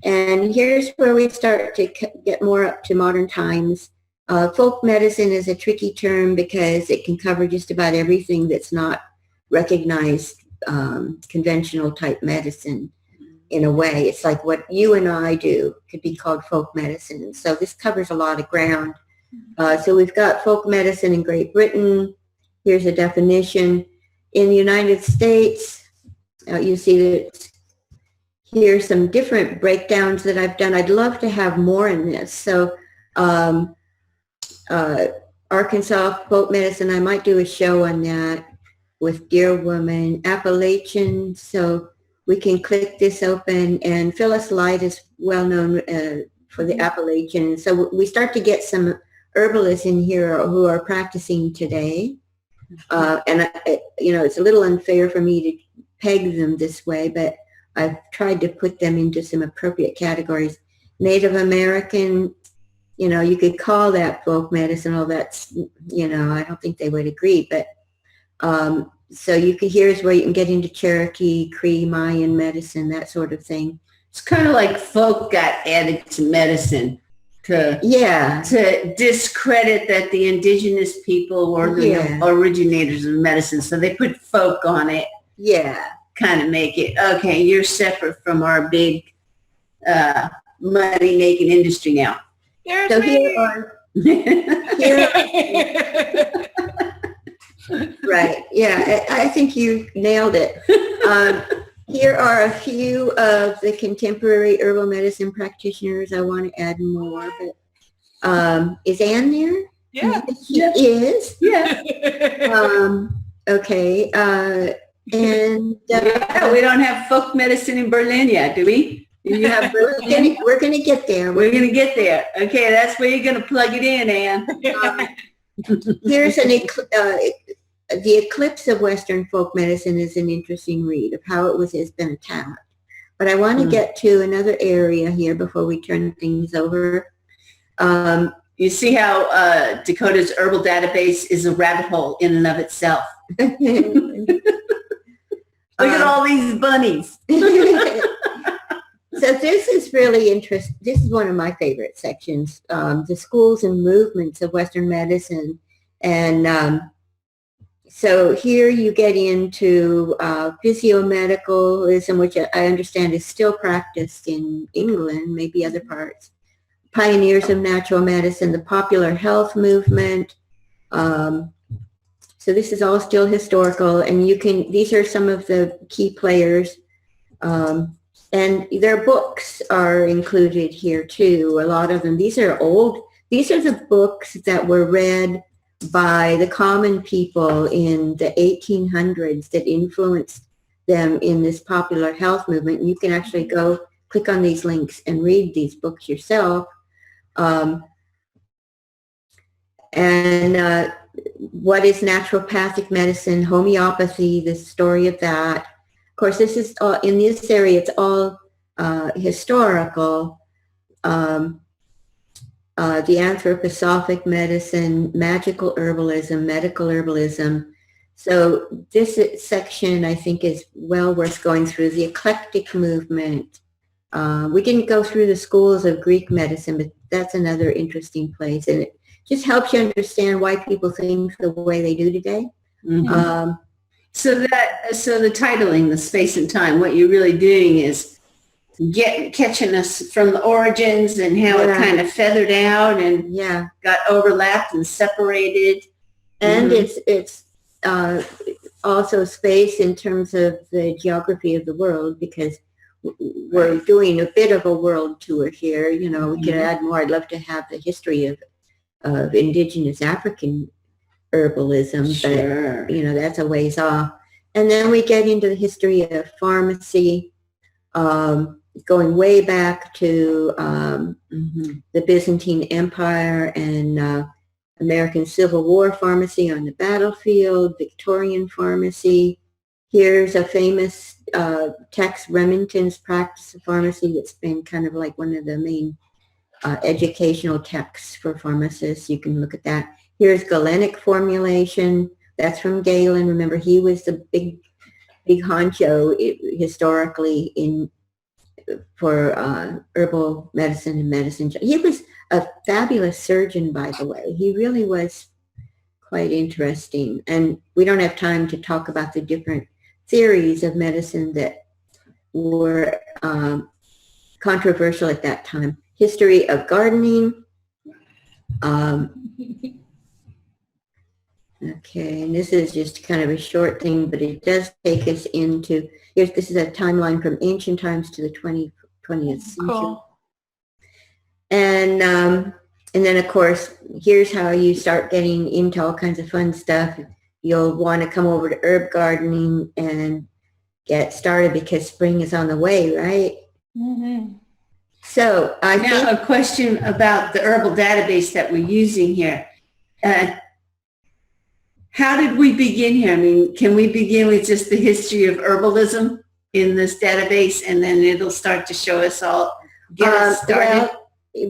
And here's where we start to get more up to modern times. Folk medicine is a tricky term because it can cover just about everything that's not recognized conventional type medicine in a way. It's like what you and I do could be called folk medicine. So this covers a lot of ground. So we've got folk medicine in Great Britain. Here's a definition. In the United States, you see that here's some different breakdowns that I've done. I'd love to have more in this. So Arkansas folk medicine, I might do a show on that with Deerwomon. Appalachian, so we can click this open, and Phyllis Light is well known for the Appalachian. So we start to get some herbalists in here who are practicing today. And it's a little unfair for me to peg them this way, but I've tried to put them into some appropriate categories. Native American, you could call that folk medicine, all that's, I don't think they would agree, but so here's where you can get into Cherokee, Cree, Mayan medicine, that sort of thing. It's kind of like folk got added to medicine to discredit that the indigenous people were the originators of medicine. So they put folk on it. Yeah. Kind of make it, okay, you're separate from our big money-making industry now. So here are... Right. Yeah, I think you nailed it. Here are a few of the contemporary herbal medicine practitioners. I want to add more, but is Anne there? Yeah. She is. Yeah. Okay. And we don't have folk medicine in Berlin yet, do we? You have Berlin? We're going to get there. We're going to get there. Okay, that's where you're going to plug it in, Anne. Here's the eclipse of Western folk medicine is an interesting read of how has been attacked. But I want to get to another area here before we turn things over. You see how Dakota's Herbal Data Base is a rabbit hole in and of itself. Look at all these bunnies. So this is really interesting. This is one of my favorite sections, the schools and movements of Western medicine. And so here you get into physiomedicalism, which I understand is still practiced in England, maybe other parts. Pioneers of natural medicine, the popular health movement. So this is all still historical, and these are some of the key players. And their books are included here too, a lot of them. These are the books that were read by the common people in the 1800s that influenced them in this popular health movement. And you can actually go click on these links and read these books yourself. What is naturopathic medicine, homeopathy, the story of that. Of course, this is all, in this area, it's all historical. The anthroposophic medicine, magical herbalism, medical herbalism. So this section, I think, is well worth going through. The eclectic movement. We didn't go through the schools of Greek medicine, but that's another interesting place. And it just helps you understand why people think the way they do today. Mm-hmm. So the titling, the space and time, what you're really doing is catching us from the origins and how it kind of feathered out and got overlapped and separated. And it's also space in terms of the geography of the world, because we're doing a bit of a world tour here. We could add more. I'd love to have the history of indigenous African herbalism, but that's a ways off. And then we get into the history of pharmacy, going way back to the Byzantine Empire and American Civil War pharmacy on the battlefield, Victorian pharmacy. Here's a famous Tex Remington's practice of pharmacy that's been kind of like one of the main educational texts for pharmacists. You can look at that. Here's galenic formulation. That's from Galen. Remember, he was the big honcho historically for herbal medicine and medicine. He was a fabulous surgeon, by the way. He really was quite interesting. And we don't have time to talk about the different theories of medicine that were controversial at that time. History of gardening. Okay, and this is just kind of a short thing, but it does take us into, this is a timeline from ancient times to the 20th century. Cool. And then, of course, here's how you start getting into all kinds of fun stuff. You'll want to come over to herb gardening and get started because spring is on the way, right? Mm-hmm. So I think a question about the herbal database that we're using here. How did we begin here? I mean, can we begin with just the history of herbalism in this database, and then it'll start to show us all, get us started? Well,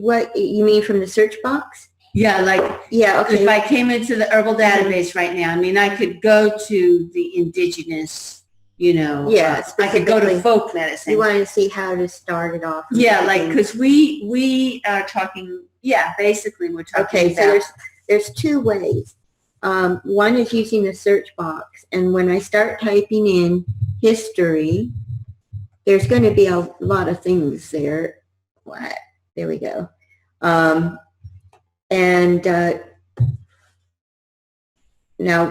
what you mean from the search box? Yeah, like, yeah, okay. If I came into the herbal database right now, I mean, I could go to the indigenous, I could go to folk medicine. You wanted to see how to start it off. Yeah, like, because we are talking, basically we're talking about. So there's two ways. One is using the search box, and when I start typing in history, there's going to be a lot of things there. What? There we go. Now,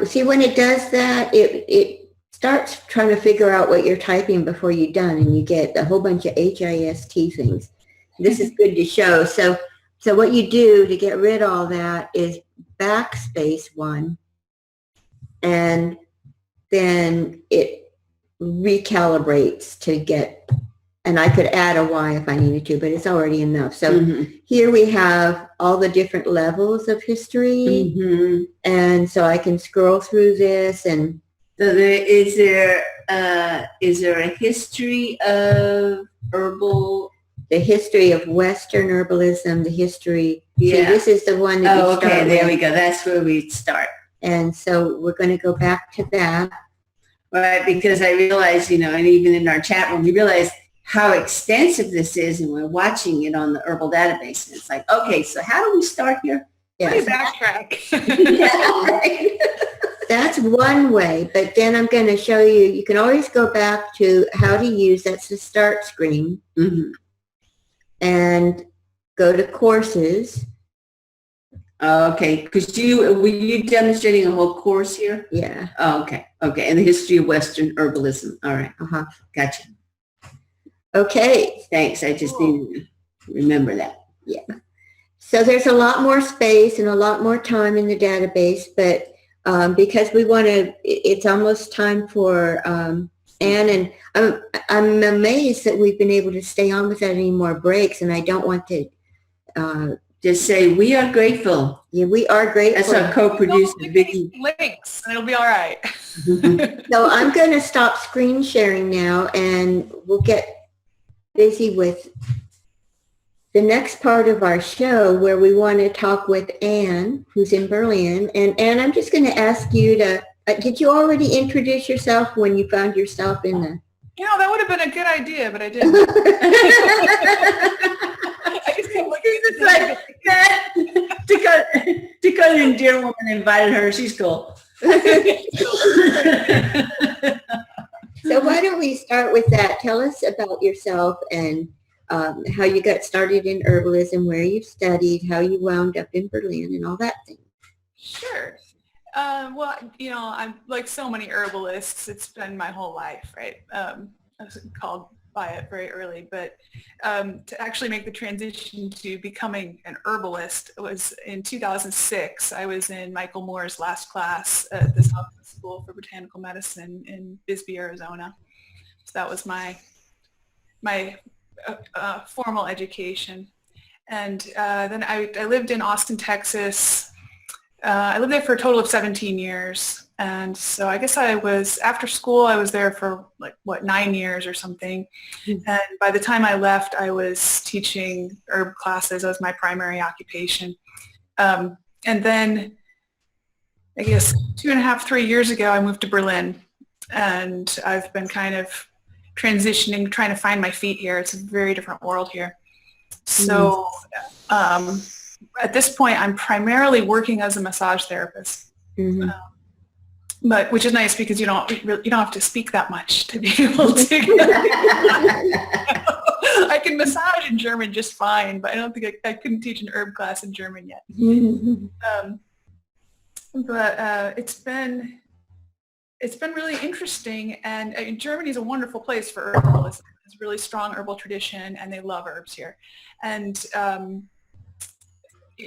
see, when it does that, it starts trying to figure out what you're typing before you're done, and you get a whole bunch of HIST things. This is good to show. So what you do to get rid of all that is backspace 1, and then it recalibrates to get, and I could add a Y if I needed to, but it's already enough. So here we have all the different levels of history, and so I can scroll through this. And so is there a history of herbal? The history of Western herbalism, the history. See, this is the one that you start there with. we go. That's where we start. And so we're going to go back to that. Right, because I realize, and even in our chat room, we realize how extensive this is, and we're watching it on the herbal database. And it's like, okay, so how do we start here? Please backtrack. Right. That's one way, but then I'm going to show you, you can always go back to how to use, that's the start screen, and go to courses. Okay, because were you demonstrating a whole course here? Yeah. Oh, okay. Okay, and the history of Western herbalism. All right. Gotcha. Okay. Thanks. I just didn't remember that. Yeah. So there's a lot more space and a lot more time in the database, but because we want to, it's almost time for Anne, and I'm amazed that we've been able to stay on without any more breaks, and I don't want to just say we are grateful. Yeah, we are grateful. That's our co-producer, Vicky. Links, and it'll be all right. So I'm going to stop screen sharing now, and we'll get busy with the next part of our show, where we want to talk with Anne, who's in Berlin. And Anne, I'm just going to ask you to, did you already introduce yourself when you found yourself in the... That would have been a good idea, but I didn't. I just kept looking at D'Coda and Deerwomon invited her. She's cool. So why don't we start with that? Tell us about yourself and how you got started in herbalism, where you studied, how you wound up in Berlin, and all that thing. Sure. Well, I'm like so many herbalists. It's been my whole life, right? I was called by it very early, but to actually make the transition to becoming an herbalist was in 2006. I was in Michael Moore's last class at the Southwest School for Botanical Medicine in Bisbee, Arizona. So that was my formal education. And then I lived in Austin, Texas I lived there for a total of 17 years. And so I guess after school, I was there for 9 years or something. And by the time I left, I was teaching herb classes as my primary occupation. And then I guess 2.5, 3 years ago, I moved to Berlin. And I've been kind of transitioning, trying to find my feet here. It's a very different world here. So at this point, I'm primarily working as a massage therapist. Mm-hmm. But which is nice because you don't have to speak that much to be able to. I can massage in German just fine, but I don't think I couldn't teach an herb class in German yet. But it's been really interesting, and Germany is a wonderful place for herbalism. It's a really strong herbal tradition, and they love herbs here. And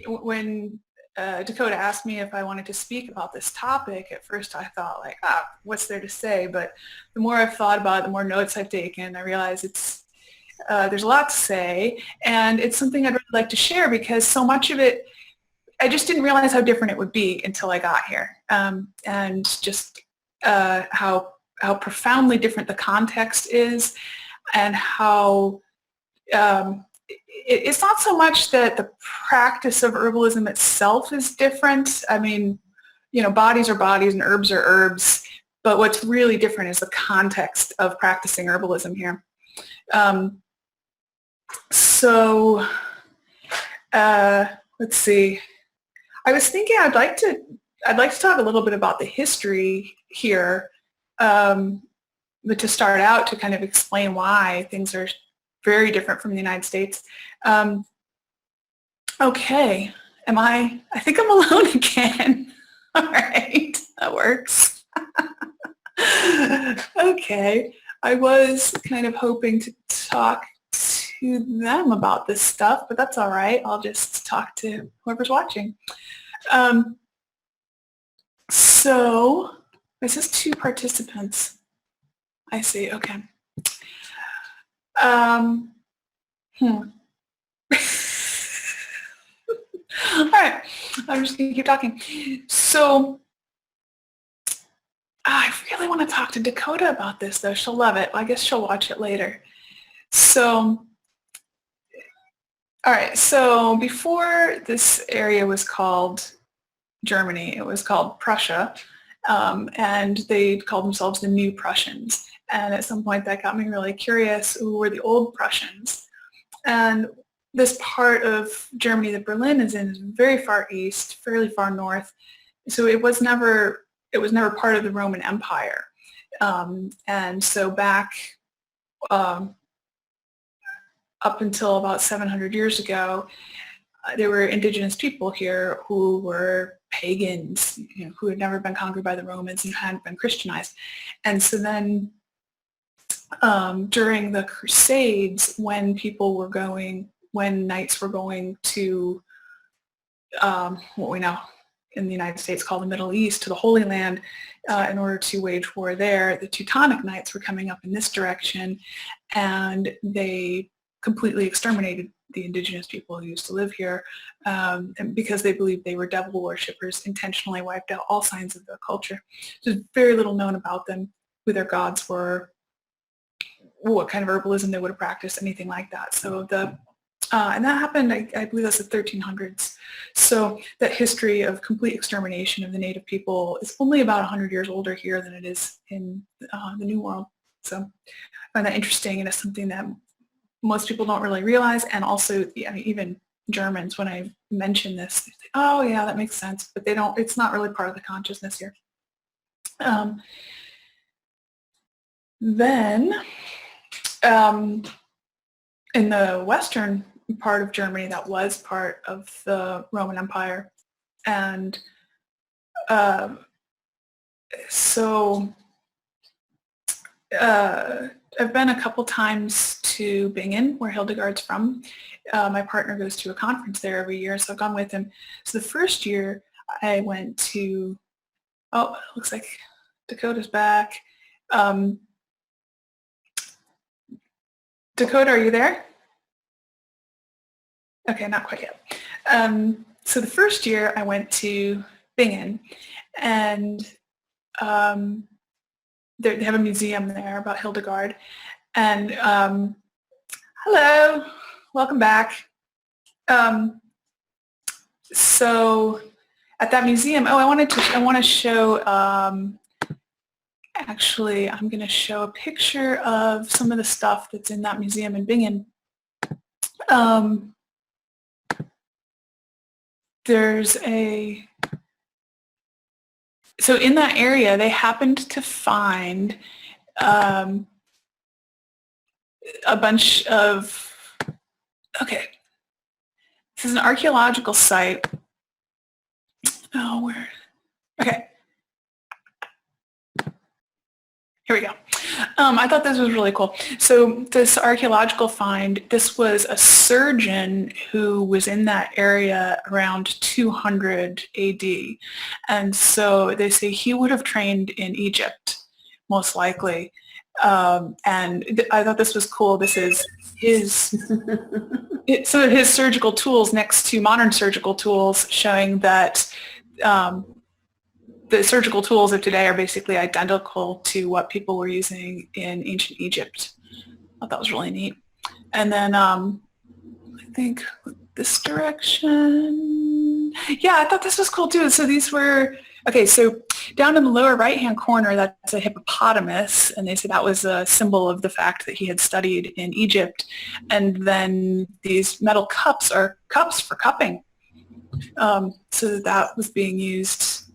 when D'Coda asked me if I wanted to speak about this topic, at first I thought what's there to say? But the more I've thought about it, the more notes I've taken, I realize there's a lot to say, and it's something I'd really like to share because so much of it, I just didn't realize how different it would be until I got here, and just how profoundly different the context is, and how it's not so much that the practice of herbalism itself is different. I mean, bodies are bodies and herbs are herbs, but what's really different is the context of practicing herbalism here. Let's see. I was thinking I'd like to talk a little bit about the history here, but to start out, to kind of explain why things are very different from the United States. Okay, I think I'm alone again. All right, that works. Okay, I was kind of hoping to talk to them about this stuff, but that's all right. I'll just talk to whoever's watching. So this is 2 participants. I see, okay. All right, I'm just going to keep talking. So I really want to talk to D'Coda about this, though. She'll love it. I guess she'll watch it later. So, all right, so before this area was called Germany, it was called Prussia, and they called themselves the New Prussians. And at some point that got me really curious, who were the old Prussians? And this part of Germany that Berlin is in is very far east, fairly far north. So it was never part of the Roman Empire. And so back up until about 700 years ago, there were indigenous people here who were pagans, who had never been conquered by the Romans and hadn't been Christianized. And so then during the Crusades, when knights were going to what we now in the United States call the Middle East, to the Holy Land, in order to wage war there, the Teutonic Knights were coming up in this direction, and they completely exterminated the indigenous people who used to live here, and because they believed they were devil worshippers, intentionally wiped out all signs of their culture. There's very little known about them, who their gods were, what kind of herbalism they would have practiced, anything like that. So and that happened, I believe that's the 1300s. So that history of complete extermination of the native people is only about 100 years older here than it is in the New World. So I find that interesting, and it's something that most people don't really realize. And also, even Germans, when I mention this, they say, oh yeah, that makes sense, but it's not really part of the consciousness here. Then in the western part of Germany that was part of the Roman Empire, and so I've been a couple times to Bingen, where Hildegard's from. My partner goes to a conference there every year, so I've gone with him. So the first year I went to, it looks like D'Coda's back. D'Coda, are you there? Okay, not quite yet. So the first year I went to Bingen, and they have a museum there about Hildegard. And hello, welcome back. So at that museum, I want to show. Actually, I'm going to show a picture of some of the stuff that's in that museum in Bingen. So in that area, they happened to find a bunch of, okay, this is an archaeological site. Oh, where? Okay. Here we go. I thought this was really cool. So this archaeological find, this was a surgeon who was in that area around 200 AD. And so they say he would have trained in Egypt, most likely. And I thought this was cool. This is some of his surgical tools next to modern surgical tools, showing that the surgical tools of today are basically identical to what people were using in ancient Egypt. I thought that was really neat. And then I think this direction. Yeah, I thought this was cool too. So these were, okay, so down in the lower right-hand corner, that's a hippopotamus. And they say that was a symbol of the fact that he had studied in Egypt. And then these metal cups are cups for cupping. So that was being used.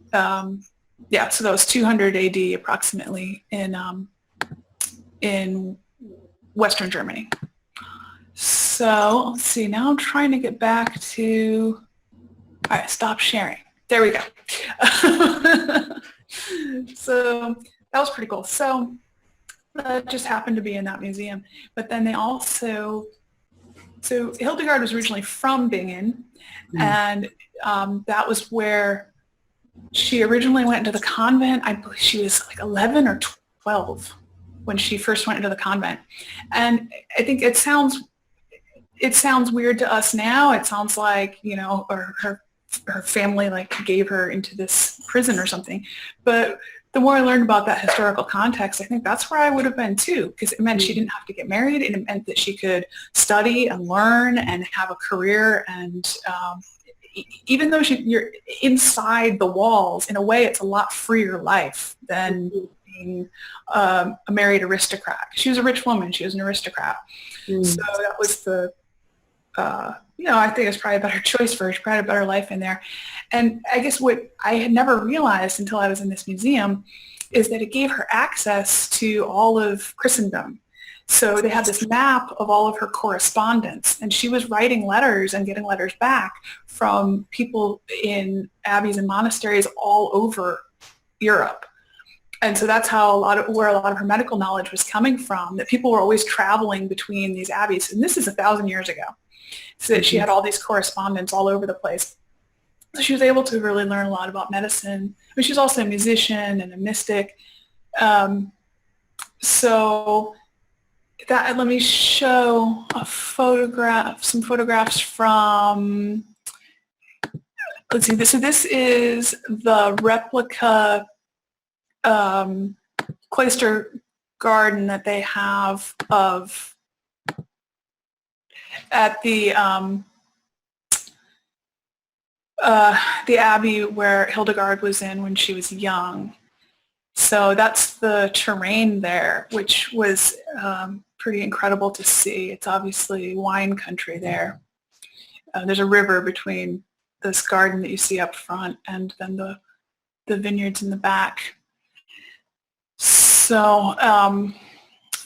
Yeah, so that was 200 AD approximately in Western Germany. So let's see, now I'm trying to get back to, all right, stop sharing. There we go. So that was pretty cool. So that just happened to be in that museum. But then they also, so Hildegard was originally from Bingen, and that was where she originally went into the convent. I believe she was like 11 or 12 when she first went into the convent. And I think it sounds weird to us now. It sounds like, you know, or her family like gave her into this prison or something. But the more I learned about that historical context, I think that's where I would have been too, because it meant she didn't have to get married, and it meant that she could study and learn and have a career. And even though you're inside the walls, in a way, it's a lot freer life than being a married aristocrat. She was a rich woman. She was an aristocrat. So that was the, you know, I think it's probably a better choice for her. She probably had a better life in there. And I guess what I had never realized until I was in this museum is that it gave her access to all of Christendom. So they had this map of all of her correspondence, and she was writing letters and getting letters back from people in abbeys and monasteries all over Europe. And so that's how where a lot of her medical knowledge was coming from, that people were always traveling between these abbeys. And this is 1,000 years ago. So that she had all these correspondents all over the place. So she was able to really learn a lot about medicine. But she was also a musician and a mystic. So that, let me show a photograph, some photographs from, let's see, so this is the replica cloister garden that they have of at the abbey where Hildegard was in when she was young. So that's the terrain there, which was pretty incredible to see. It's obviously wine country there. There's a river between this garden that you see up front and then the vineyards in the back. So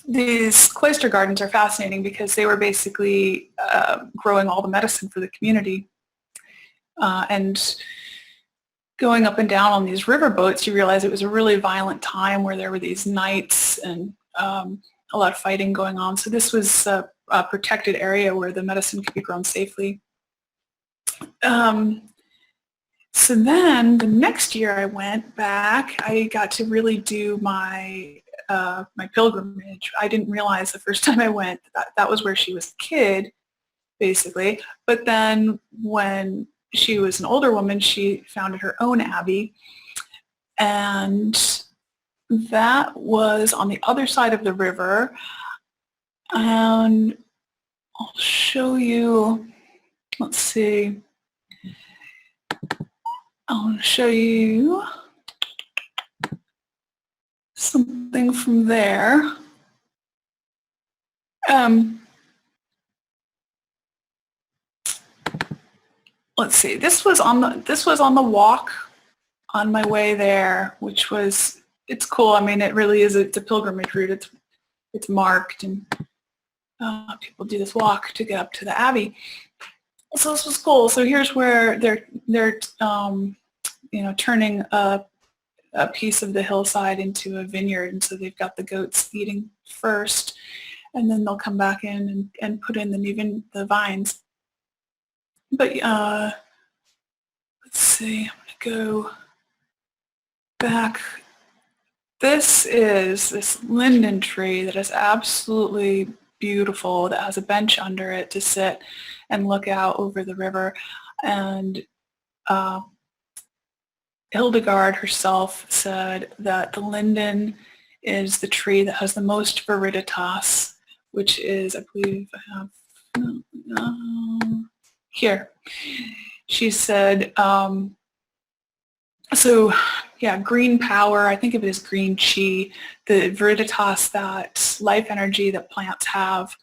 these cloister gardens are fascinating because they were basically growing all the medicine for the community. And going up and down on these river boats, you realize it was a really violent time where there were these knights and a lot of fighting going on. So this was a protected area where the medicine could be grown safely. So then the next year I went back, I got to really do my my pilgrimage. I didn't realize the first time I went that was where she was a kid, basically. But then when she was an older woman, she founded her own abbey, and that was on the other side of the river. And I'll show you, let's see, I'll show you something from there. Let's see, this was on the walk on my way there, which was, it's cool. I mean, it really is, it's a pilgrimage route. It's marked, and people do this walk to get up to the abbey. So this was cool. So here's where they're turning a piece of the hillside into a vineyard, and so they've got the goats eating first, and then they'll come back in and put in the vines. But let's see, I'm going to go back. This is this linden tree that is absolutely beautiful, that has a bench under it to sit and look out over the river. And Hildegard herself said that the linden is the tree that has the most viriditas, which is, I believe I have here. She said, so yeah, green power, I think of it as green chi, the viriditas, that life energy that plants have,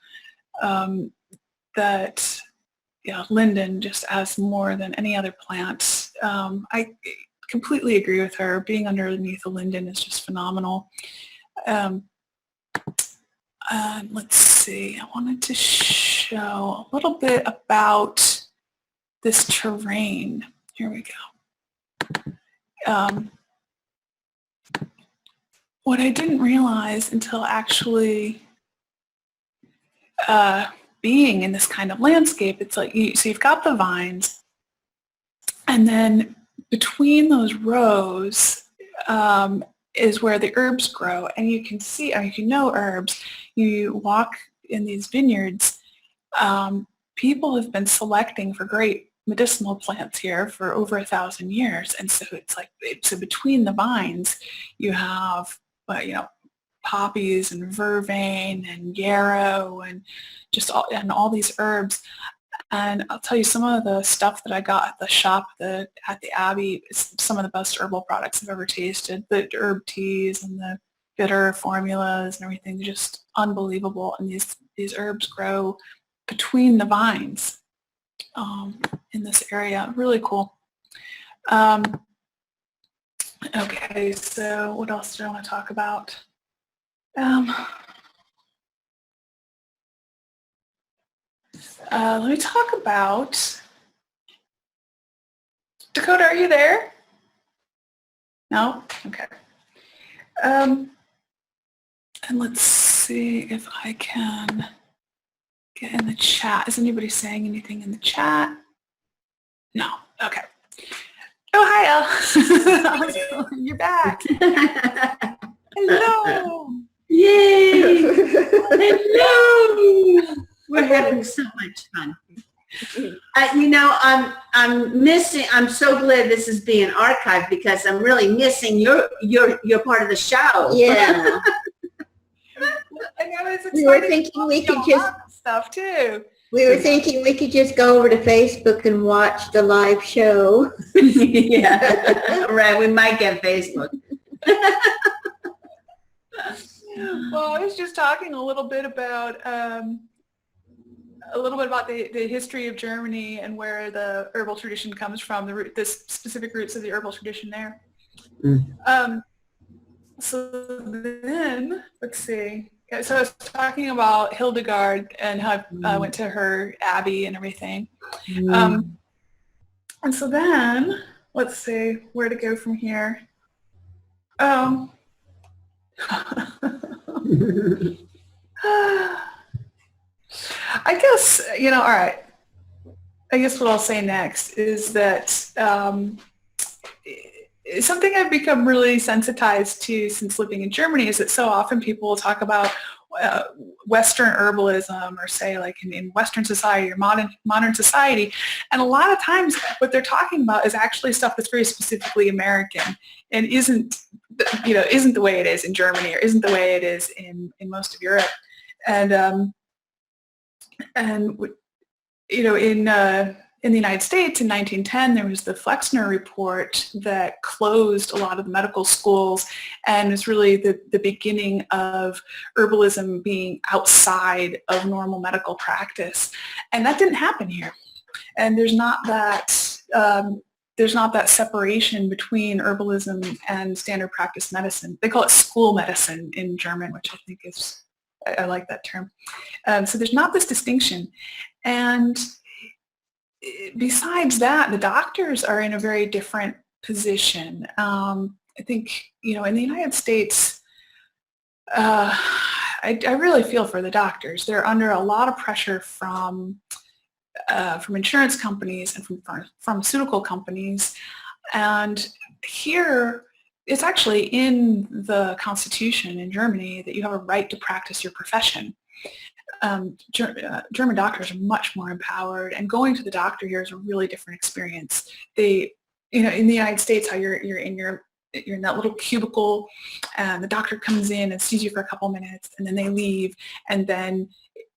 that, yeah, linden just has more than any other plant. I completely agree with her. Being underneath a linden is just phenomenal. Let's see, I wanted to show a little bit about this terrain. Here we go. What I didn't realize until actually being in this kind of landscape, it's like, so you've got the vines, and then between those rows is where the herbs grow. And you can see, if you know herbs, you walk in these vineyards, people have been selecting for great medicinal plants here for over 1,000 years. And so it's like, so between the vines, you have, poppies and vervain and yarrow and just all these herbs. And I'll tell you, some of the stuff that I got at the shop at the Abbey is some of the best herbal products I've ever tasted. The herb teas and the bitter formulas and everything, just unbelievable. And these herbs grow between the vines in this area. Really cool. Okay, so what else do I want to talk about? Let me talk about D'Coda. Are you there? No? Okay. And let's see if I can get in the chat. Is anybody saying anything in the chat? No. Okay. Oh, hi, Elle. You're back. Hello. Yay! Hello! We're having so much fun. I'm so glad this is being archived, because I'm really missing your part of the show. Yeah. And I was excited We were thinking we could just stuff too. We were thinking we could just go over to Facebook and watch the live show. Yeah, right. We might get Facebook. Well, I was just talking a little bit about the history of Germany and where the herbal tradition comes from, the specific roots of the herbal tradition there. So then, let's see. So I was talking about Hildegard and how I went to her abbey and everything. And so then, let's see where to go from here. I guess, all right. I guess what I'll say next is that something I've become really sensitized to since living in Germany is that so often people will talk about, Western herbalism, or say like in Western society or modern society. And a lot of times what they're talking about is actually stuff that's very specifically American and isn't the way it is in Germany, or isn't the way it is in most of Europe. And in the United States in 1910, there was the Flexner Report that closed a lot of the medical schools, and it's really the beginning of herbalism being outside of normal medical practice. And that didn't happen here. And there's not that separation between herbalism and standard practice medicine. They call it school medicine in German, which I think is, I like that term. So there's not this distinction. And besides that, the doctors are in a very different position. I think, in the United States, I really feel for the doctors. They're under a lot of pressure from insurance companies and from pharmaceutical companies. And here, it's actually in the Constitution in Germany that you have a right to practice your profession. German doctors are much more empowered, and going to the doctor here is a really different experience. In the United States, how you're in that little cubicle, and the doctor comes in and sees you for a couple minutes, and then they leave. And then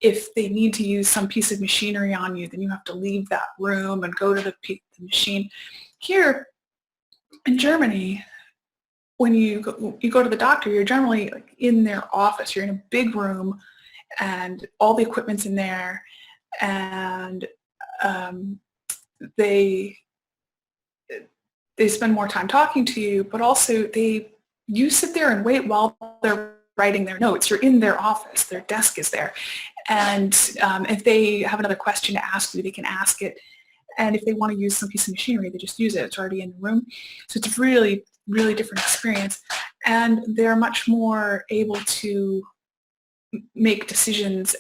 if they need to use some piece of machinery on you, then you have to leave that room and go to the machine. Here in Germany, when you go to the doctor, you're generally like in their office. You're in a big room, and all the equipment's in there, and they spend more time talking to you, but also you sit there and wait while they're writing their notes. You're in their office. Their desk is there. And if they have another question to ask you, they can ask it. And if they want to use some piece of machinery, they just use it. It's already in the room. So it's a really, really different experience. And they're much more able to make decisions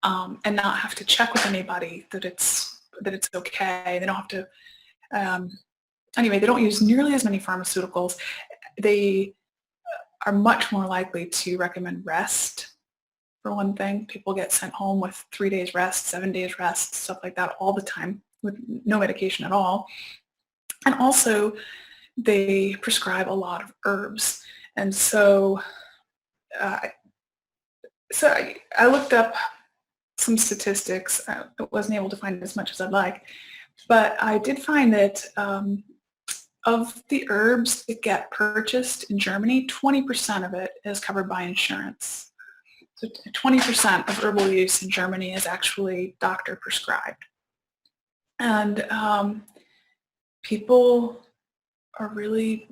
and not have to check with anybody that it's okay. They don't have to, anyway, they don't use nearly as many pharmaceuticals. They are much more likely to recommend rest, for one thing. People get sent home with 3 days rest, 7 days rest, stuff like that all the time with no medication at all. And also they prescribe a lot of herbs. And so I looked up some statistics. I wasn't able to find as much as I'd like, but I did find that of the herbs that get purchased in Germany, 20% of it is covered by insurance. So 20% of herbal use in Germany is actually doctor prescribed. And people are really,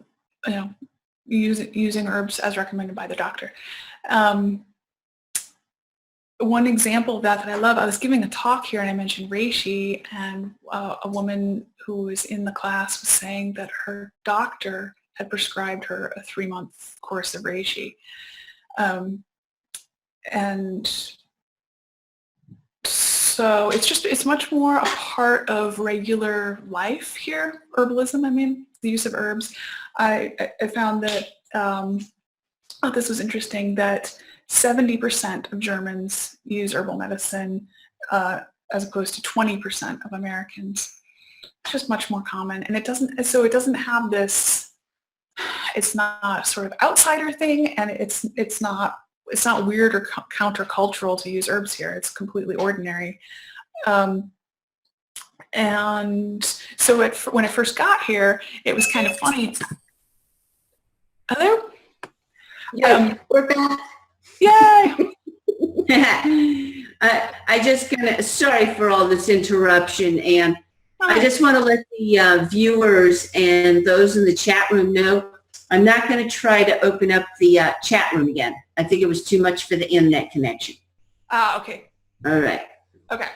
using herbs as recommended by the doctor. One example of that I love, I was giving a talk here and I mentioned reishi, and a woman who was in the class was saying that her doctor had prescribed her a 3-month course of reishi. And so it's much more a part of regular life here, herbalism, the use of herbs. I found that, this was interesting, that 70% of Germans use herbal medicine as opposed to 20% of Americans. It's just much more common, and it doesn't have this, it's not a sort of outsider thing, and it's not weird or countercultural to use herbs here. It's completely ordinary. And so when I first got here, it was kind of funny. Hello? Yeah, we're back. Yay! Sorry for all this interruption, and I just want to let the viewers and those in the chat room know I'm not going to try to open up the chat room again. I think it was too much for the internet connection. Okay. All right. Okay.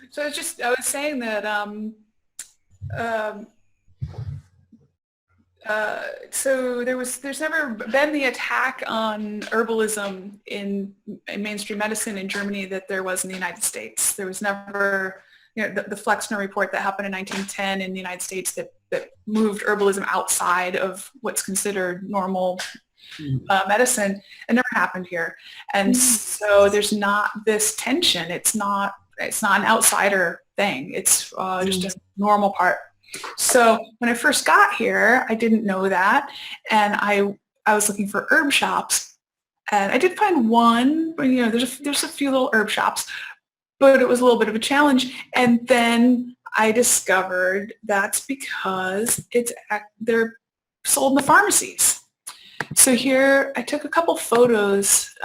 So I was saying that so there's never been the attack on herbalism in mainstream medicine in Germany that there was in the United States. There was never, the Flexner Report that happened in 1910 in the United States that moved herbalism outside of what's considered normal medicine. It never happened here. And so there's not this tension. It's not an outsider thing. It's just a normal part. So when I first got here, I didn't know that. And I was looking for herb shops. And I did find one, but there's a few little herb shops, but it was a little bit of a challenge. And then I discovered that's because they're sold in the pharmacies. So here I took a couple photos.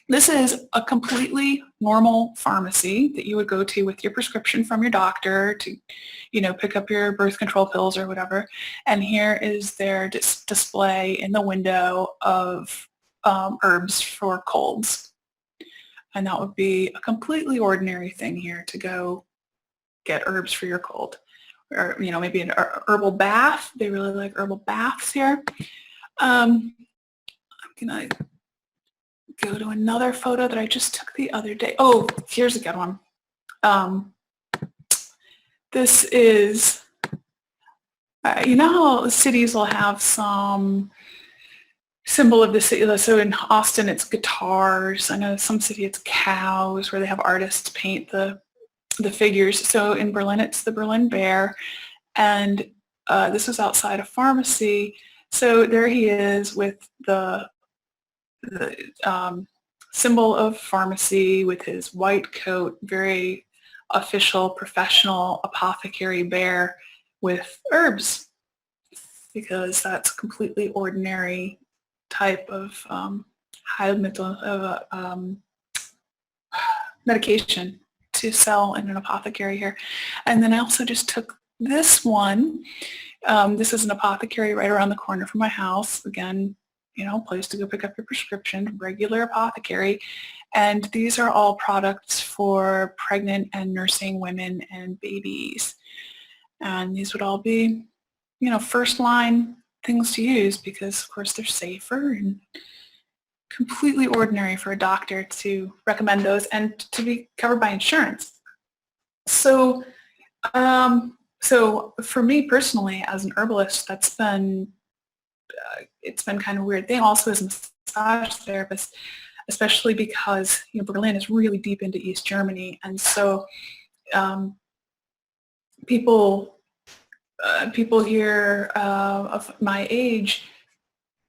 This is a completely normal pharmacy that you would go to with your prescription from your doctor to, pick up your birth control pills or whatever. And here is their display in the window of herbs for colds. And that would be a completely ordinary thing here to go get herbs for your cold. Or, maybe an herbal bath. They really like herbal baths here. I'm going to go to another photo that I just took the other day. Oh, here's a good one. This is, how cities will have some symbol of the city. So in Austin, it's guitars. I know some city it's cows, where they have artists paint the figures. So in Berlin, it's the Berlin Bear. And this was outside a pharmacy. So there he is with the symbol of pharmacy with his white coat, very official, professional apothecary bear with herbs, because that's a completely ordinary type of medication to sell in an apothecary here. And then I also just took this one. This is an apothecary right around the corner from my house. Again, place to go pick up your prescription, regular apothecary. And these are all products for pregnant and nursing women and babies. And these would all be, first line things to use because, of course, they're safer and completely ordinary for a doctor to recommend those and to be covered by insurance. So, so for me personally, as an herbalist, that's been it's been kind of a weird thing. Also as a massage therapist, especially because Berlin is really deep into East Germany, and so people here of my age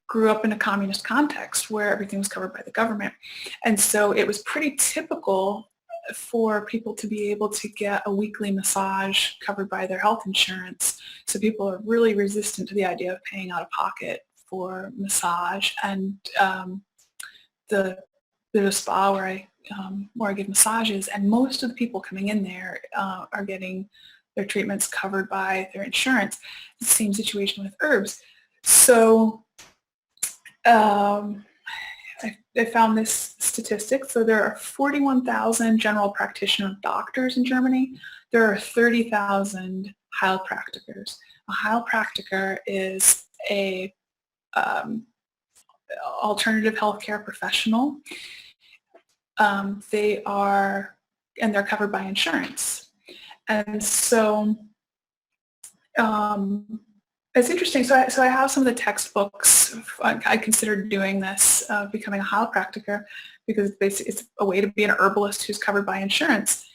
grew up in a communist context where everything was covered by the government, and so it was pretty typical for people to be able to get a weekly massage covered by their health insurance. So people are really resistant to the idea of paying out of pocket for massage. And there's a spa where I give massages, and most of the people coming in there are getting their treatments covered by their insurance. It's the same situation with herbs. So I found this statistic. So there are 41,000 general practitioner doctors in Germany. There are 30,000 Heilpraktikers. A Heilpraktiker is a alternative healthcare professional. They're covered by insurance. And so it's interesting. So I have some of the textbooks. I considered doing this, becoming a Heilpraktiker, because it's a way to be an herbalist who's covered by insurance.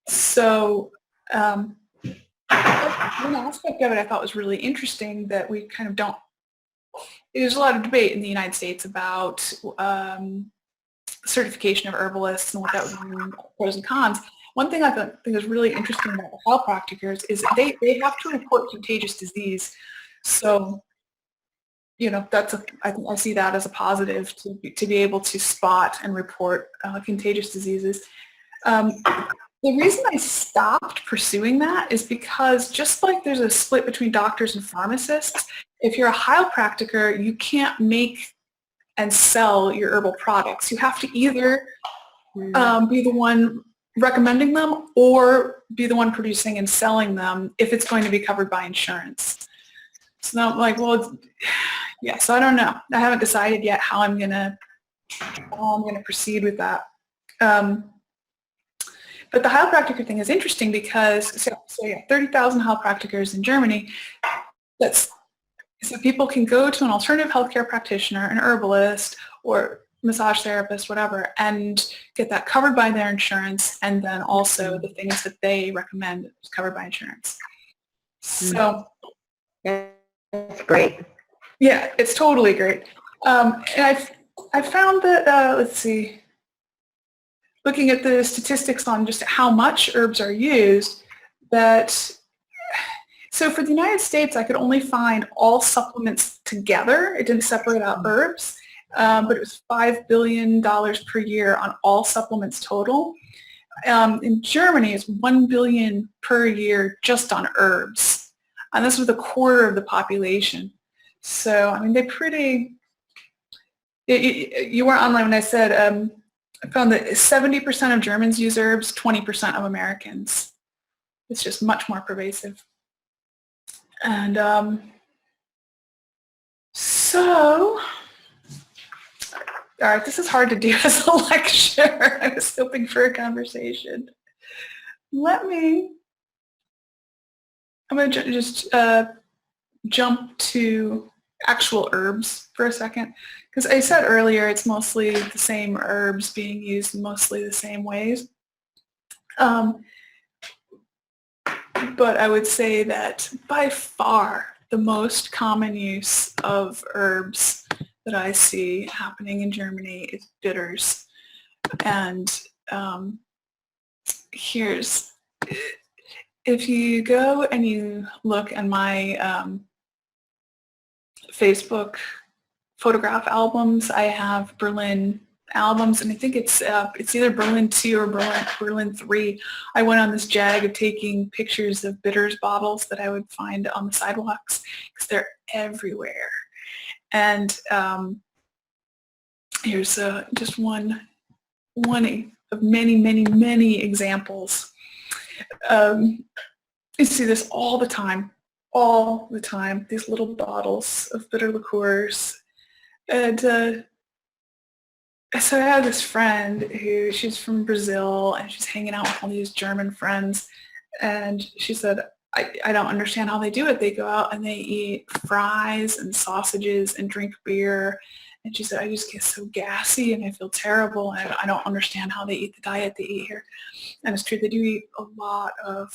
So one aspect of it I thought was really interesting that we kind of don't. There's a lot of debate in the United States about certification of herbalists and what that would mean, pros and cons. One thing I think is really interesting about the Heilpraktikers is that they have to report contagious disease. So, I see that as a positive to be able to spot and report contagious diseases. The reason I stopped pursuing that is because just like there's a split between doctors and pharmacists, if you're a Heilpraktiker, you can't make and sell your herbal products. You have to either be the one recommending them or be the one producing and selling them if it's going to be covered by insurance. So now I'm like, well, yeah, so I don't know. I haven't decided yet how I'm going to proceed with that. But the Heilpraktiker thing is interesting because, so yeah, 30,000 Heilpraktikers in Germany. That's So people can go to an alternative healthcare practitioner, an herbalist, or massage therapist, whatever, and get that covered by their insurance, and then also the things that they recommend is covered by insurance. So That's great. yeah, it's totally great. And I've found that, let's see, looking at the statistics on just how much herbs are used, that, so for the United States, I could only find all supplements together. It didn't separate out herbs, but it was $5 billion per year on all supplements total. In Germany, it's $1 billion per year just on herbs. And this was a quarter of the population. So, I mean, they're pretty, you weren't online when I said, I found that 70% of Germans use herbs, 20% of Americans. It's just much more pervasive. And so, all right, this is hard to do as a lecture. I was hoping for a conversation. I'm going to just jump to actual herbs for a second. Because I said earlier, it's mostly the same herbs being used mostly the same ways. But I would say that by far the most common use of herbs that I see happening in Germany is bitters. And if you go and you look at my Facebook photograph albums, I have Berlin albums, and I think it's either Berlin 2 or Berlin 3. I went on this jag of taking pictures of bitters bottles that I would find on the sidewalks because they're everywhere. And here's just one of many examples. You see this all the time, these little bottles of bitter liqueurs. And so I have this friend she's from Brazil, and she's hanging out with all these German friends. And she said, I don't understand how they do it. They go out and they eat fries and sausages and drink beer. And she said, I just get so gassy and I feel terrible. And I don't understand how they eat the diet they eat here. And it's true, they do eat a lot of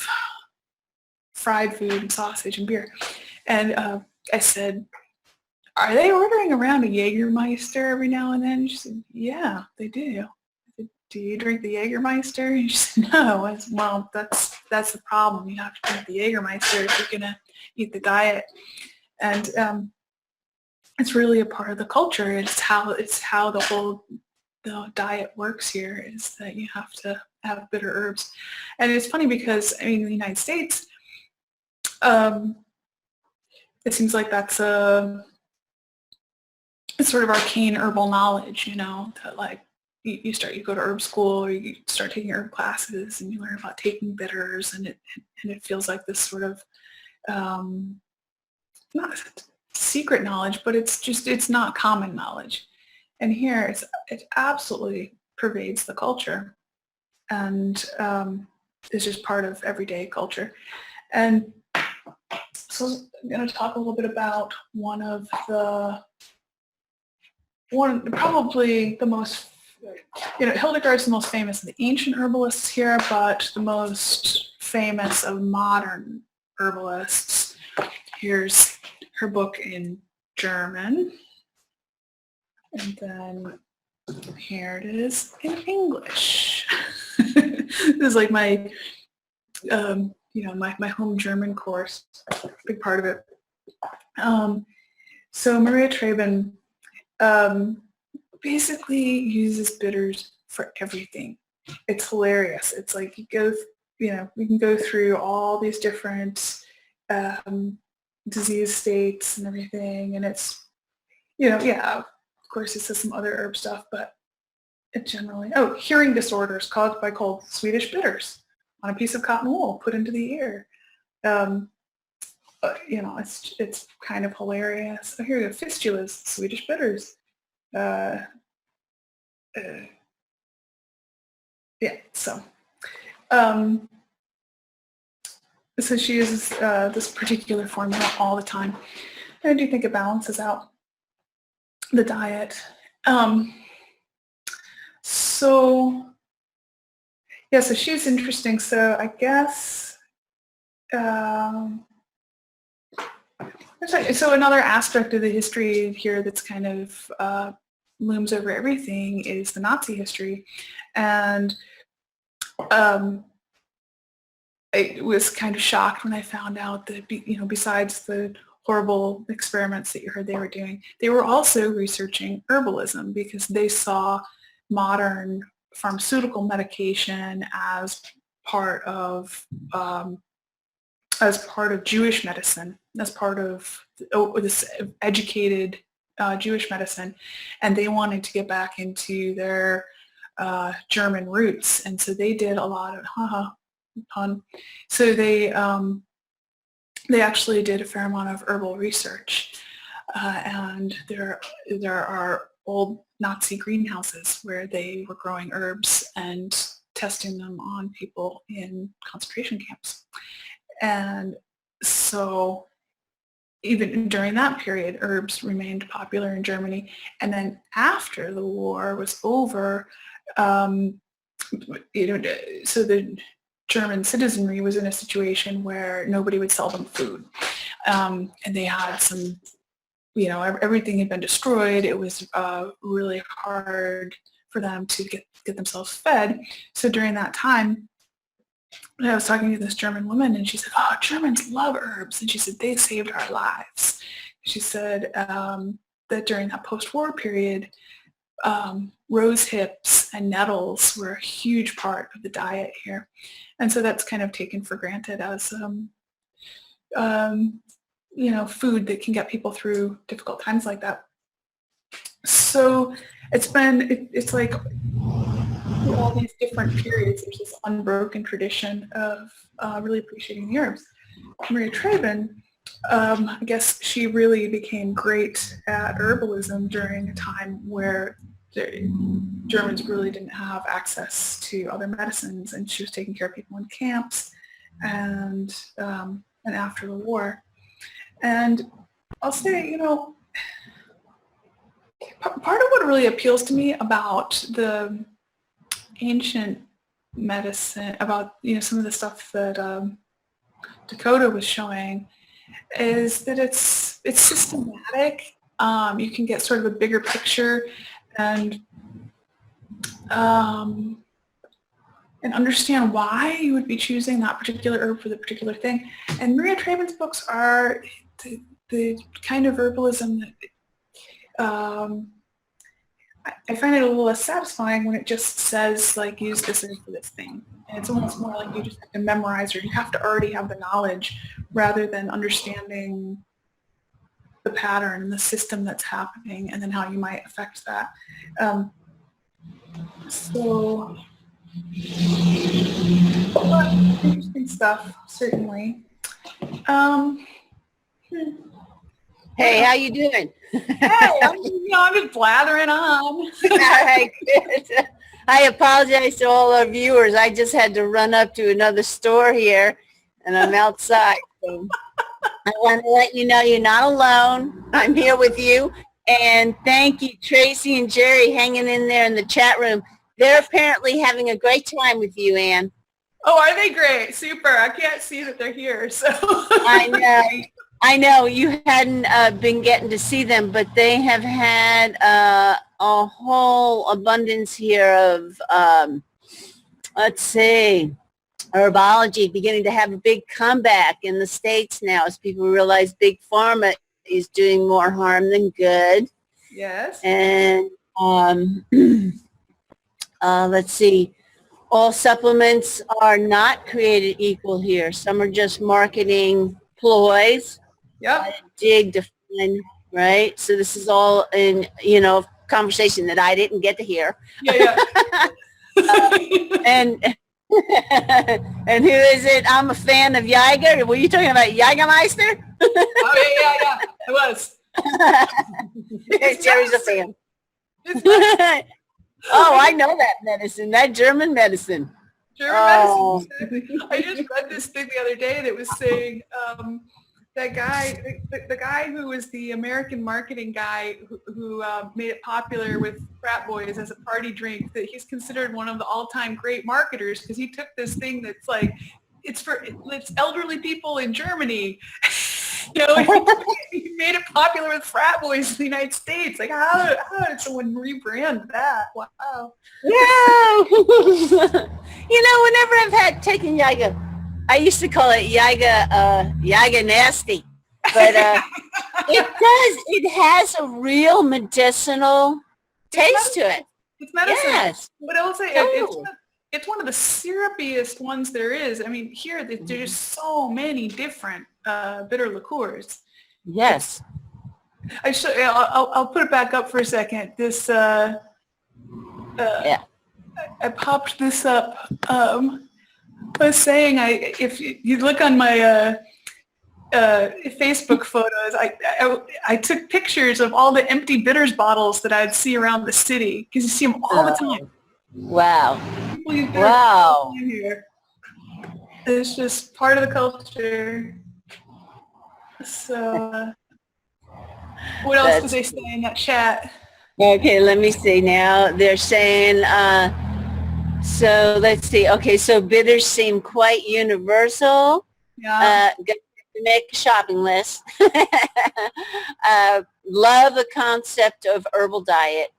fried food and sausage and beer. And I said, are they ordering around a Jägermeister every now and then? She said, yeah, they do. I said, do you drink the Jägermeister? And she said, no. I said, well, that's the problem. You have to drink the Jägermeister if you're going to eat the diet. And it's really a part of the culture. It's how the diet works here, is that you have to have bitter herbs. And it's funny because, I mean, in the United States, it seems like that's it's sort of arcane herbal knowledge, that like you go to herb school, or you start taking herb classes and you learn about taking bitters, and it feels like this sort of not secret knowledge, but it's not common knowledge. And here it absolutely pervades the culture, and it's just part of everyday culture. And so I'm going to talk a little bit about probably the most, Hildegard's the most famous of the ancient herbalists here, but the most famous of modern herbalists. Here's her book in German, and then here it is in English. This is like my, my home German course, big part of it. So Maria Traben basically uses bitters for everything. It's hilarious. It's like we can go through all these different disease states and everything, and it's, of course it says some other herb stuff, but it generally, hearing disorders caused by cold, Swedish bitters on a piece of cotton wool put into the ear. It's kind of hilarious. Oh, here we go, fistulas, Swedish bitters. So she uses this particular formula all the time. I do think it balances out the diet. So she's interesting. So I guess, so another aspect of the history here that's kind of looms over everything is the Nazi history. And I was kind of shocked when I found out that, besides the horrible experiments that you heard they were doing, they were also researching herbalism because they saw modern pharmaceutical medication as part of Jewish medicine, as part of this educated Jewish medicine, and they wanted to get back into their German roots, and so they did a lot of pun. So they actually did a fair amount of herbal research, and there are old Nazi greenhouses where they were growing herbs and testing them on people in concentration camps. And so even during that period, herbs remained popular in Germany. And then after the war was over, so the German citizenry was in a situation where nobody would sell them food. And they had some, everything had been destroyed. It was really hard for them to get themselves fed. So during that time, I was talking to this German woman, and she said, "Oh, Germans love herbs." And she said, "They saved our lives." She said that during that post-war period, rose hips and nettles were a huge part of the diet here. And so that's kind of taken for granted as, food that can get people through difficult times like that. So it's like all these different periods, there's this unbroken tradition of really appreciating the herbs. Maria Traven, I guess she really became great at herbalism during a time where the Germans really didn't have access to other medicines, and she was taking care of people in camps and after the war. And I'll say, part of what really appeals to me about the ancient medicine, about some of the stuff that D'Coda was showing, is that it's systematic. You can get sort of a bigger picture and understand why you would be choosing that particular herb for the particular thing. And Maria Traven's books are the kind of herbalism that I find it a little less satisfying when it just says, like, use this herb for this thing. And it's almost more like you just have to memorize, or you have to already have the knowledge rather than understanding the pattern and the system that's happening and then how you might affect that. So, interesting stuff, certainly. Hey, how you doing? Hey, I'm just blathering on. All right, good. I apologize to all our viewers. I just had to run up to another store here, and I'm outside. So I want to let you know you're not alone. I'm here with you. And thank you, Tracy and Jerry, hanging in there in the chat room. They're apparently having a great time with you, Anne. Oh, are they great? Super. I can't see that they're here, so. I know you hadn't been getting to see them, but they have had a whole abundance here of, let's see, herbology beginning to have a big comeback in the States now as people realize Big Pharma is doing more harm than good. Yes. And let's see, all supplements are not created equal here. Some are just marketing ploys. Yep. Dig to find, right? So this is all in, conversation that I didn't get to hear. Yeah. And and who is it? I'm a fan of Jaeger. Were you talking about Jägermeister? Oh, yeah. I was. Jerry's a fan. Oh, I know that medicine, that German medicine. German medicine. I just read this thing the other day that was saying that guy, the guy who was the American marketing guy who made it popular with frat boys as a party drink, that he's considered one of the all-time great marketers because he took this thing that's like, it's elderly people in Germany. He made it popular with frat boys in the United States. Like, how did someone rebrand that? Wow. Yeah. Whenever I've had taken yaga, I used to call it yaga nasty, but it has a real medicinal taste to it. It's medicine. Yes. But I will say it's one of the syrupiest ones there is. I mean, here there's just so many different bitter liqueurs. Yes. I'll put it back up for a second. This I popped this up. I was saying, if you look on my Facebook photos, I took pictures of all the empty bitters bottles that I'd see around the city because you see them all the time. Wow. Wow. Here. It's just part of the culture. So, what else did they say in that chat? Okay, let me see now. They're saying, so let's see. Okay, so bitters seem quite universal. Yeah. Make a shopping list. Love the concept of herbal diet.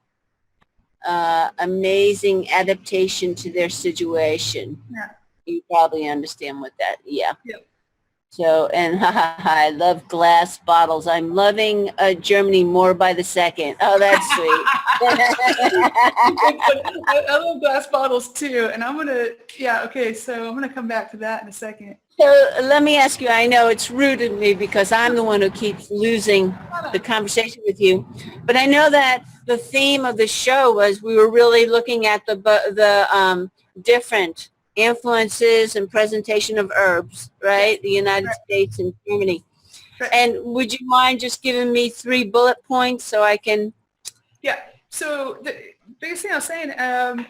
Amazing adaptation to their situation. Yeah. You probably understand what that, yeah. Yep. So, and I love glass bottles. I'm loving Germany more by the second. Oh, that's sweet. I love glass bottles too. And I'm going to come back to that in a second. So let me ask you, I know it's rude of me because I'm the one who keeps losing the conversation with you, but I know that the theme of the show was we were really looking at the different influences and presentation of herbs, right? The United States and Germany. Right. And would you mind just giving me 3 bullet points so I can? Yeah. So the biggest thing I was saying, I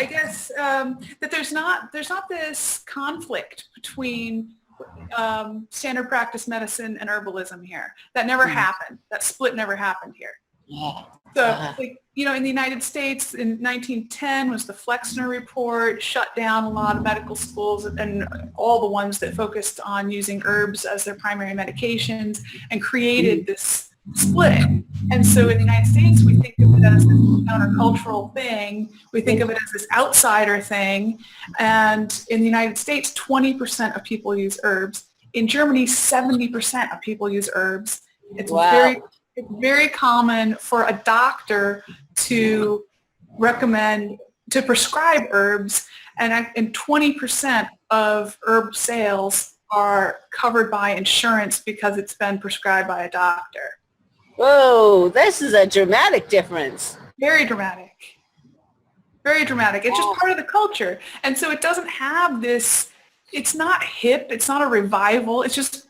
guess that there's not this conflict between standard practice medicine and herbalism here. That never happened. That split never happened here. Yeah. So, in the United States in 1910 was the Flexner Report, shut down a lot of medical schools and all the ones that focused on using herbs as their primary medications and created this split. And so in the United States, we think of it as this countercultural thing. We think of it as this outsider thing. And in the United States, 20% of people use herbs. In Germany, 70% of people use herbs. It's very common for a doctor to prescribe herbs, and 20% of herb sales are covered by insurance because it's been prescribed by a doctor. Whoa, this is a dramatic difference. Very dramatic. Very dramatic. It's just part of the culture. And so it doesn't have this, it's not hip, it's not a revival, it's just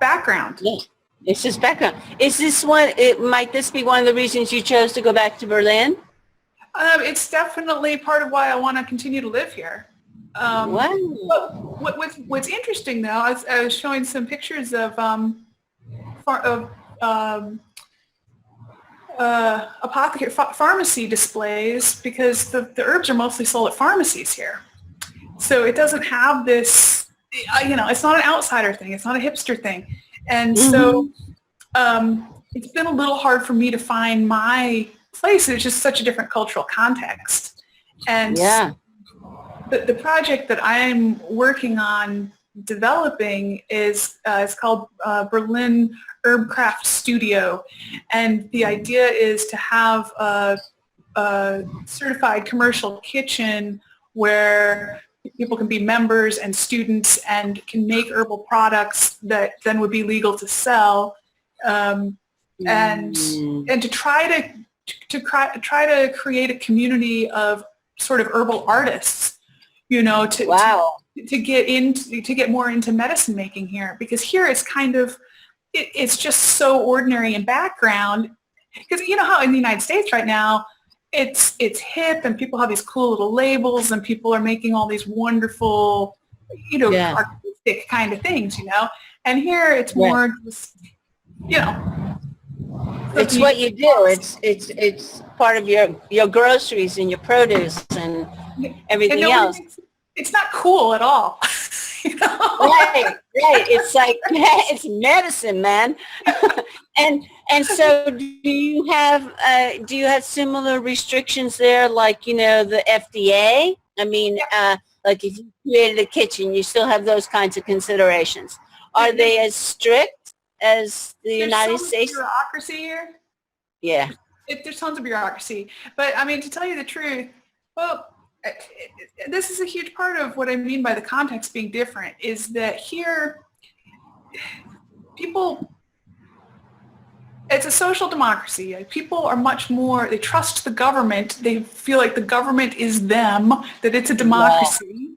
background. Yeah. It's just background. Might this be one of the reasons you chose to go back to Berlin? It's definitely part of why I want to continue to live here. Wow. What's interesting though, I was showing some pictures of apothecary pharmacy displays because the herbs are mostly sold at pharmacies here. So it doesn't have this, it's not an outsider thing. It's not a hipster thing. And so it's been a little hard for me to find my place. It's just such a different cultural context. And the project that I'm working on developing is it's called Berlin Herbcraft Studio. And the idea is to have a certified commercial kitchen where people can be members and students and can make herbal products that then would be legal to sell, and to try to create a community of sort of herbal artists, to get more into medicine making here, because here it's kind of it's just so ordinary in background, because you know how in the United States right now it's hip and people have these cool little labels and people are making all these wonderful, artistic kind of things, And here it's more just, It's what you do. It's part of your groceries and your produce and everything else. It's not cool at all. Right. It's like it's medicine, man. and so do you have similar restrictions there, like the FDA? I mean, like if you created a kitchen, you still have those kinds of considerations. Are they as strict as the United States? There's bureaucracy here. Yeah. There's tons of bureaucracy. But I mean, to tell you the truth, well, this is a huge part of what I mean by the context being different, is that here people, it's a social democracy. People are much more, they trust the government. They feel like the government is them, that it's a democracy.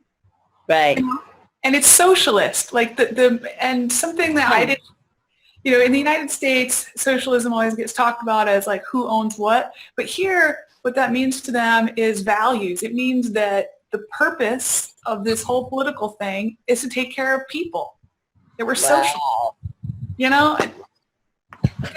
Right. And it's socialist. Like and something that I didn't, in the United States, socialism always gets talked about as like who owns what. But here, what that means to them is values. It means that the purpose of this whole political thing is to take care of people, that we're social,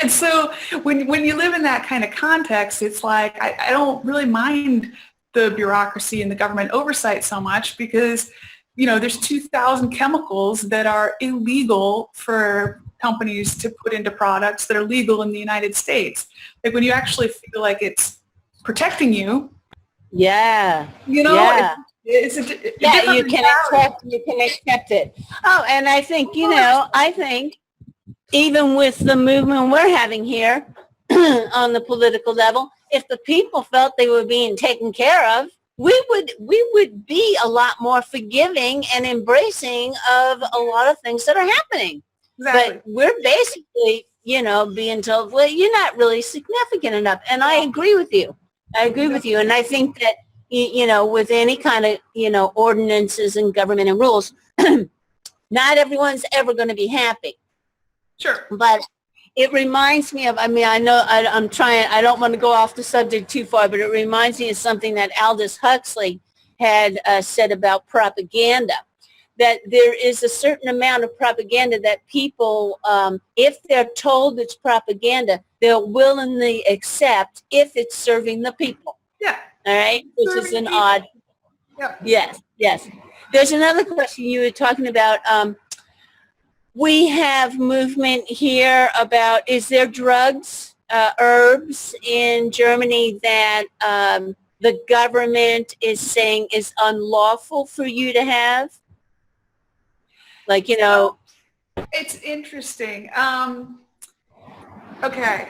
And so when you live in that kind of context, it's like I don't really mind the bureaucracy and the government oversight so much because, there's 2,000 chemicals that are illegal for companies to put into products that are legal in the United States. Like when you actually feel like it's protecting you. Yeah. It's you can accept it. Oh, and I think, even with the movement we're having here on the political level, if the people felt they were being taken care of, we would be a lot more forgiving and embracing of a lot of things that are happening. Exactly. But we're basically, being told, well, you're not really significant enough. And I agree with you. And I think that, with any kind of, ordinances and government and rules, not everyone's ever going to be happy. Sure. But it reminds me of, I know I don't want to go off the subject too far, but it reminds me of something that Aldous Huxley had said about propaganda, that there is a certain amount of propaganda that people, if they're told it's propaganda, they'll willingly accept if it's serving the people. Yeah. All right? Which is an odd. Yeah. Yes. There's another question you were talking about. We have movement here about, is there drugs, herbs in Germany that the government is saying is unlawful for you to have? Like, It's interesting. Okay.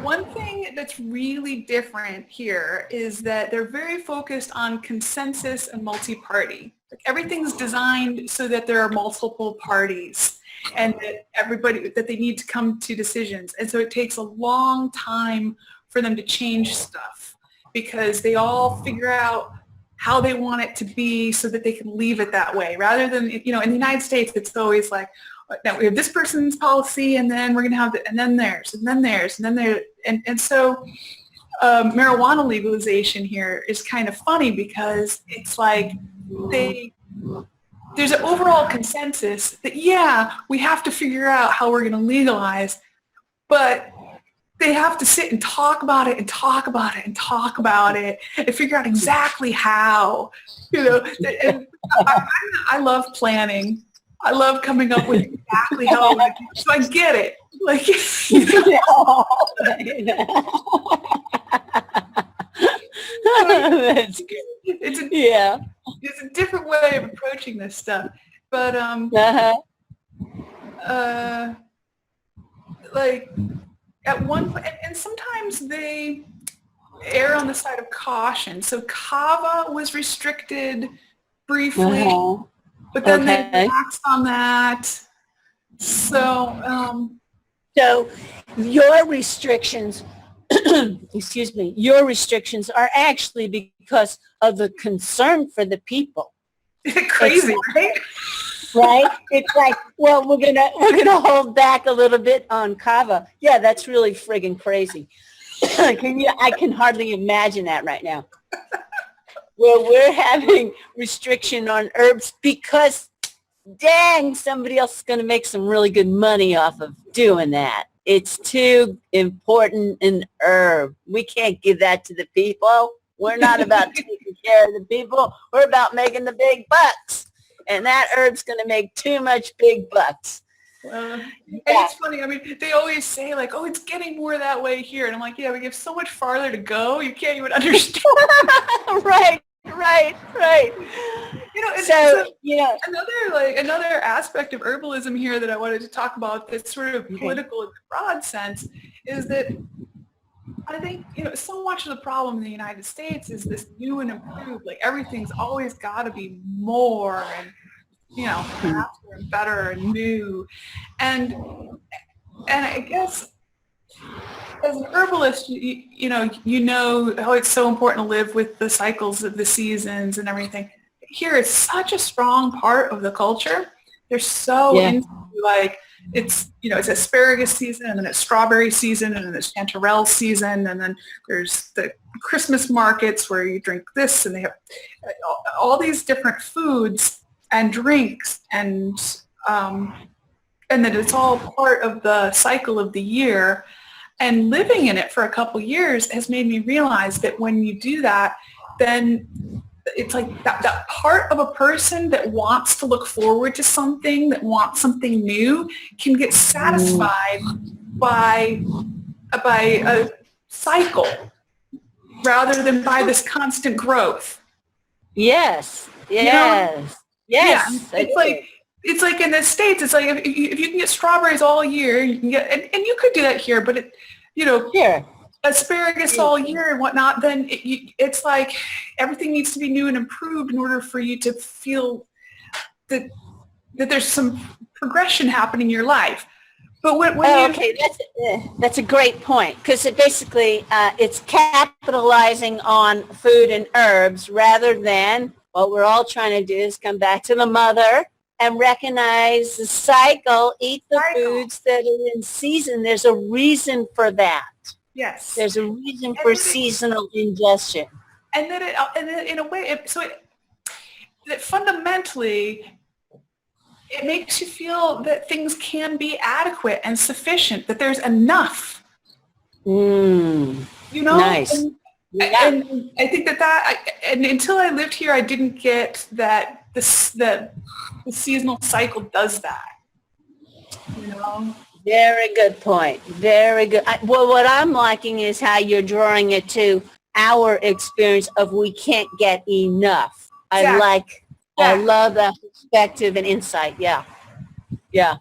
One thing that's really different here is that they're very focused on consensus and multi-party. Like everything's designed so that there are multiple parties and that they need to come to decisions. And so it takes a long time for them to change stuff because they all figure out how they want it to be so that they can leave it that way. Rather than, in the United States, it's always like, now we have this person's policy and then we're going to have and then theirs and then theirs and then there. And so marijuana legalization here is kind of funny because it's like there's an overall consensus that, we have to figure out how we're going to legalize, but they have to sit and talk about it and talk about it and talk about it and figure out exactly how, And I love planning. I love coming up with exactly how I want to do it. So I get it. Like, it's a different way of approaching this stuff. But like at one point, and sometimes they err on the side of caution. So kava was restricted briefly, but then they relaxed on that. So your restrictions, your restrictions are actually because of the concern for the people. Crazy, right? Right? It's like, well, we're gonna hold back a little bit on kava. Yeah, that's really friggin' crazy. I can hardly imagine that right now. Well, we're having restriction on herbs because dang, somebody else is going to make some really good money off of doing that. It's too important an herb. We can't give that to the people. We're not about taking care of the people. We're about making the big bucks. And that herb's going to make too much big bucks. And it's funny. I mean, they always say like, "Oh, it's getting more that way here," and I'm like, "Yeah, we have so much farther to go. You can't even understand." Right. So another aspect of herbalism here that I wanted to talk about that's sort of political in the broad sense is that I think so much of the problem in the United States is this new and improved. Like everything's always got to be more and faster and better and new, and I guess as an herbalist, you know how it's so important to live with the cycles of the seasons and everything. Here, it's such a strong part of the culture. They're so into like it's asparagus season, and then it's strawberry season, and then it's chanterelle season, and then there's the Christmas markets where you drink this, and they have all these different foods and drinks, and that it's all part of the cycle of the year. And living in it for a couple years has made me realize that when you do that, then it's like that part of a person that wants to look forward to something, that wants something new, can get satisfied by a cycle rather than by this constant growth. Yes. Yeah, it's like in the States, it's like if you can get strawberries all year, you can get, and you could do that here, but asparagus all year and whatnot, then it's like everything needs to be new and improved in order for you to feel that there's some progression happening in your life. But that's a great point, because it's capitalizing on food and herbs rather than what we're all trying to do is come back to the mother and recognize the cycle, eat the foods that are in season. There's a reason for that. Yes. There's a reason for seasonal ingestion. And then in a way, that fundamentally, it makes you feel that things can be adequate and sufficient, that there's enough. Nice. And I think and until I lived here, I didn't get that the seasonal cycle does that. Very good point. Very good. What I'm liking is how you're drawing it to our experience of we can't get enough. Exactly. I love that perspective and insight. Yeah. Yeah,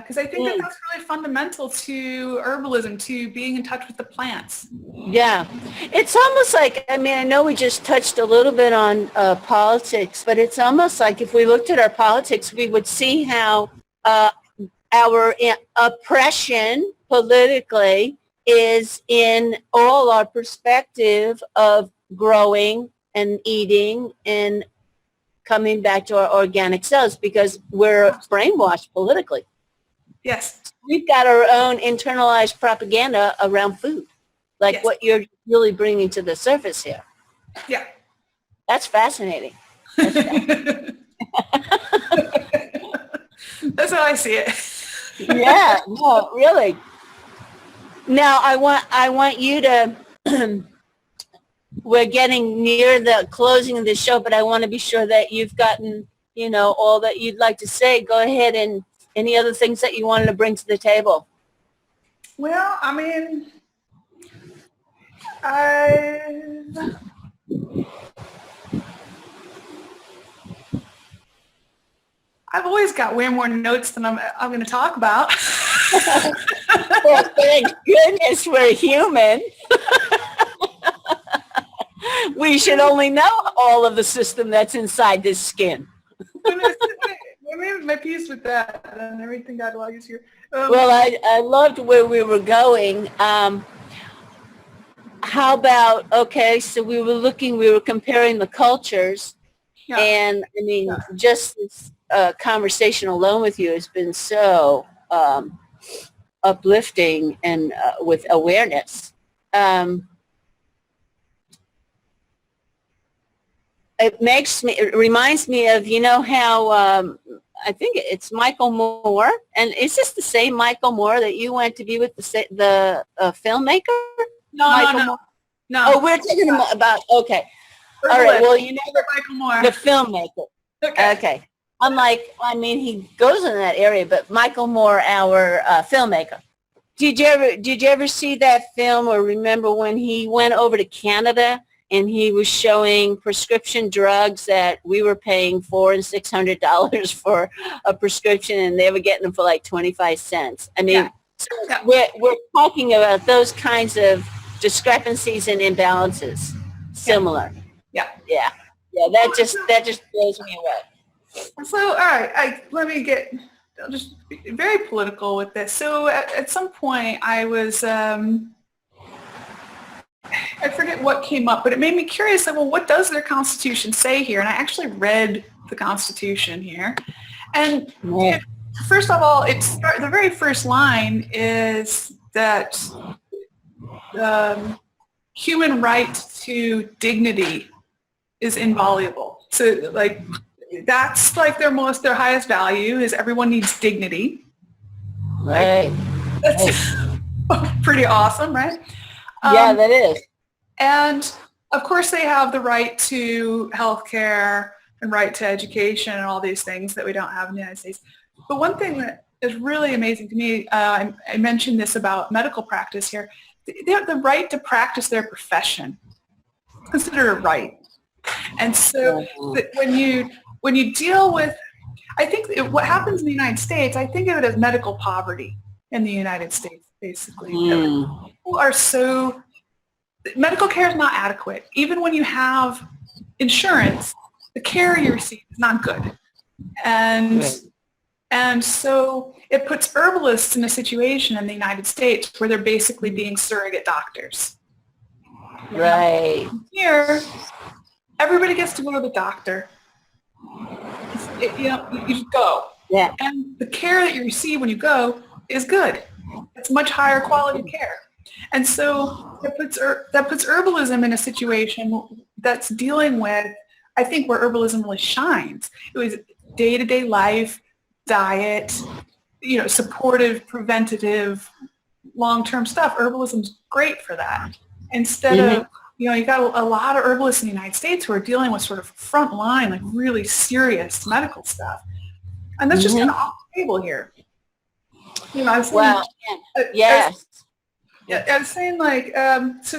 because I think that's really fundamental to herbalism, to being in touch with the plants. Yeah. It's almost like, I know we just touched a little bit on politics, but it's almost like if we looked at our politics, we would see how our oppression politically is in all our perspective of growing and eating and coming back to our organic selves, because we're brainwashed politically. Yes. We've got our own internalized propaganda around food, like what you're really bringing to the surface here. Yeah. That's fascinating. That's how I see it. Yeah, no, really. Now, I want you to, we're getting near the closing of the show, but I want to be sure that you've gotten, all that you'd like to say. Go ahead, and any other things that you wanted to bring to the table? Well, I've always got way more notes than I'm going to talk about. Well, thank goodness we're human. We should only know all of the system that's inside this skin. I made my peace with that, and everything got a lot easier. Well, I loved where we were going. How about, so we were comparing the cultures, and just this conversation alone with you has been so uplifting and with awareness. It reminds me of, how I think it's Michael Moore. And is this the same Michael Moore that you went to be with the filmmaker? Michael Moore? No. Oh, we're talking about, okay. All Herbalist. right, well, you know, Michael Moore. the filmmaker. Okay. I'm like, I mean, he goes in that area, but Michael Moore, our filmmaker. Did you ever see that film or remember when he went over to Canada and he was showing prescription drugs that we were paying $400 and $600 for a prescription and they were getting them for like 25 cents? I mean, we're talking about those kinds of discrepancies and imbalances. Similar. Yeah. That just blows me away. So, all right, I'll just be very political with this. So at some point I was, I forget what came up, but it made me curious, like, well, what does their Constitution say here? And I actually read the Constitution here. And first of all, the very first line is that human right to dignity is inviolable. So, like, that's like their highest value is everyone needs dignity. Right. That's pretty awesome, right? Yeah, that is. And of course they have the right to healthcare and right to education and all these things that we don't have in the United States. But one thing that is really amazing to me, I mentioned this about medical practice here, they have the right to practice their profession. Consider it right. And so when you deal with, I think what happens in the United States, I think of it as medical poverty in the United States, basically. People are medical care is not adequate. Even when you have insurance, the care you receive is not good. And so it puts herbalists in a situation in the United States where they're basically being surrogate doctors. Right. Here, everybody gets to go to the doctor. You just go. Yeah. And the care that you receive when you go is good. It's much higher quality care. And so that puts herbalism in a situation that's dealing with, I think, where herbalism really shines. It was day-to-day life, diet, supportive, preventative, long-term stuff. Herbalism's great for that. Instead of, you got a lot of herbalists in the United States who are dealing with sort of front line, like really serious medical stuff. And that's just kind of off the table here. I was I was saying, like, so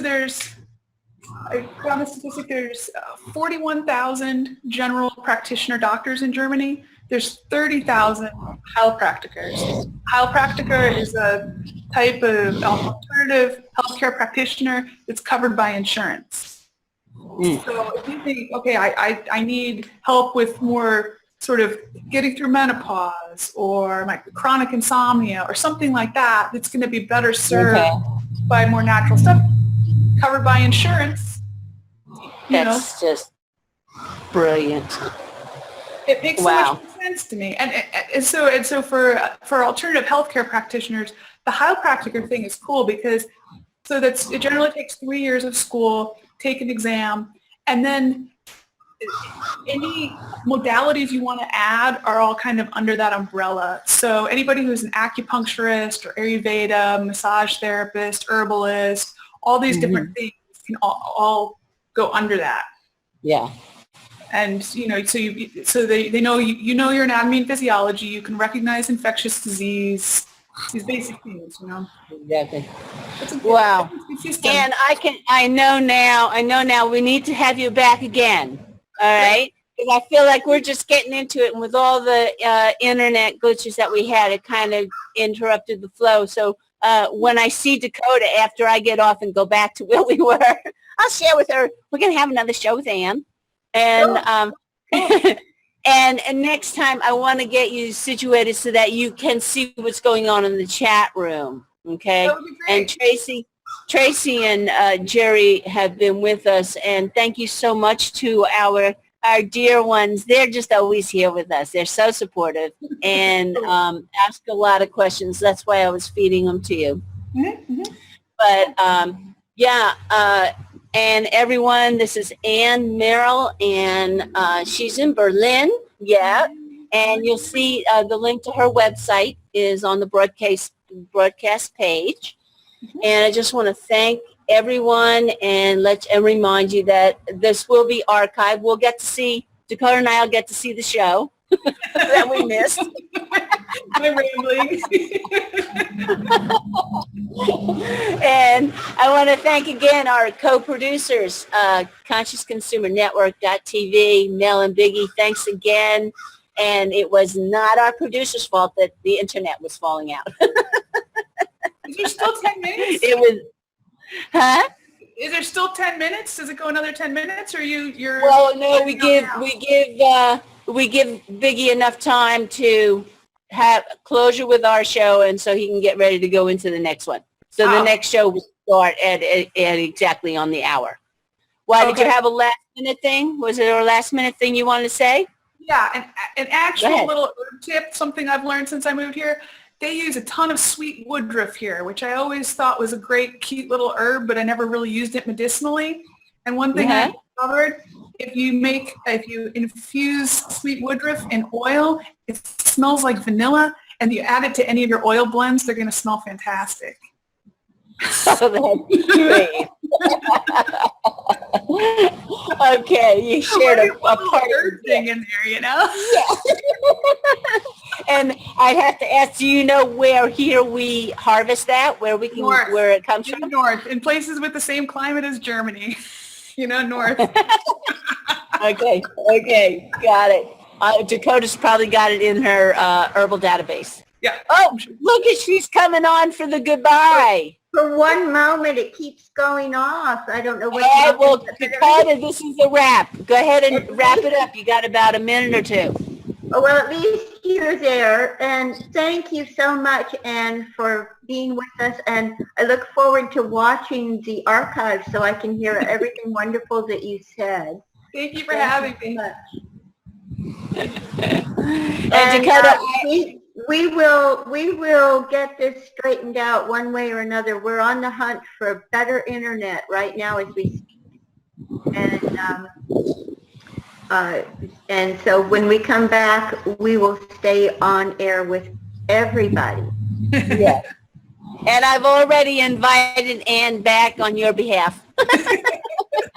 I found a statistic, there's 41,000 general practitioner doctors in Germany. There's 30,000 Heilpraktikers. Heilpraktiker is a type of alternative healthcare practitioner that's covered by insurance. So if you think, okay, I need help with more sort of getting through menopause or my chronic insomnia or something like that, that's going to be better served by more natural stuff, covered by insurance. That's just brilliant. It makes so much sense to me. And so for alternative healthcare practitioners, the Heilpraktiker thing is cool because it generally takes 3 years of school, take an exam, and then any modalities you want to add are all kind of under that umbrella. So anybody who's an acupuncturist or Ayurveda, massage therapist, herbalist, all these different things can all go under that. Yeah. And, so they know, your anatomy and physiology, you can recognize infectious disease, these basic things, Exactly. Wow. And I know now we need to have you back again. All right. Because I feel like we're just getting into it, and with all the internet glitches that we had, it kind of interrupted the flow. So when I see D'Coda after I get off and go back to where we were, I'll share with her. We're going to have another show with Anne. And and next time I want to get you situated so that you can see what's going on in the chat room. Okay. That would be great. And Tracy and Jerry have been with us, and thank you so much to our dear ones. They're just always here with us. They're so supportive and ask a lot of questions. That's why I was feeding them to you. But and everyone, this is Anne Merrill, and she's in Berlin. Yeah. And you'll see the link to her website is on the broadcast page. And I just want to thank everyone and remind you that this will be archived. We'll get to see, D'Coda and I will get to see the show that we missed. My rambling. And I want to thank again our co-producers, Conscious Consumer Network.tv, Mel and Biggie. Thanks again. And it was not our producer's fault that the internet was falling out. Is there still 10 minutes? It was, huh? Is there still 10 minutes? Does it go another 10 minutes, or you're? Well, no, we give Biggie enough time to have closure with our show, and so he can get ready to go into the next one. So the next show will start at exactly on the hour. Why, did you have a last minute thing? Was there a last minute thing you wanted to say? Yeah, an actual little herb tip, something I've learned since I moved here. They use a ton of sweet woodruff here, which I always thought was a great, cute little herb, but I never really used it medicinally. And one thing I discovered, if you infuse sweet woodruff in oil, it smells like vanilla, and you add it to any of your oil blends, they're going to smell fantastic. Oh, that's great. Okay, you shared a part herb thing in there, you know? Yeah. And I have to ask, do you know where here we harvest that? Where we can, where it comes from? North, in places with the same climate as Germany. You know, north. Okay, got it. D'Coda's probably got it in her herbal database. Yeah. Oh, look at, she's coming on for the goodbye. For one moment, it keeps going off. I don't know what. Yeah, well, D'Coda, this is a wrap. Go ahead and wrap it up. You got about a minute or two. Oh, well, at least you're there. And thank you so much, Anne, for being with us. And I look forward to watching the archive so I can hear everything wonderful that you said. Thank you for having me. And D'Coda, we will get this straightened out one way or another. We're on the hunt for better internet right now as we speak. And so when we come back, we will stay on air with everybody. Yes. And I've already invited Anne back on your behalf.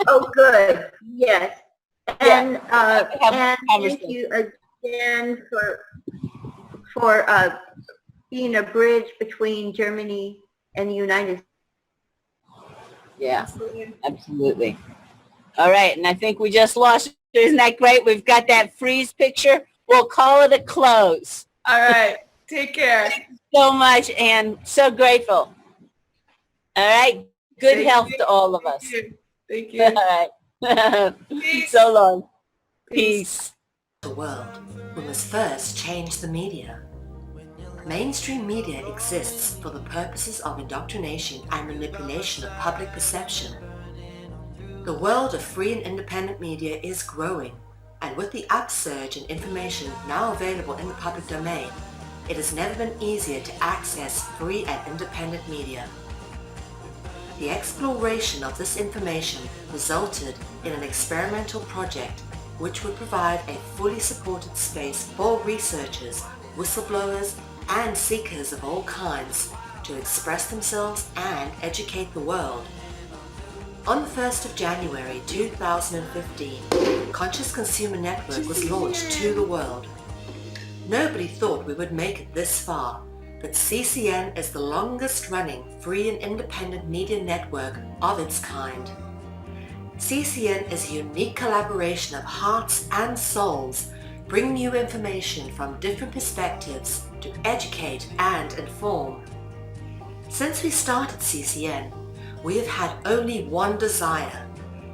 Oh, good. Yes. And and thank you again for being a bridge between Germany and the United States. Yeah, absolutely. All right, and I think we just lost. Isn't that great? We've got that freeze picture. We'll call it a close. All right. Take care. Thank you so much, Anne. So grateful. All right. Good health to all of us. Thank you. All right. Peace. So long. Peace. The world, we must first change the media. Mainstream media exists for the purposes of indoctrination and manipulation of public perception. The world of free and independent media is growing, and with the upsurge in information now available in the public domain, it has never been easier to access free and independent media. The exploration of this information resulted in an experimental project which would provide a fully supported space for researchers, whistleblowers, and seekers of all kinds to express themselves and educate the world. On the 1st of January 2015, Conscious Consumer Network was launched to the world. Nobody thought we would make it this far, but CCN is the longest running free and independent media network of its kind. CCN is a unique collaboration of hearts and souls, bringing you information from different perspectives to educate and inform. Since we started CCN, we have had only one desire,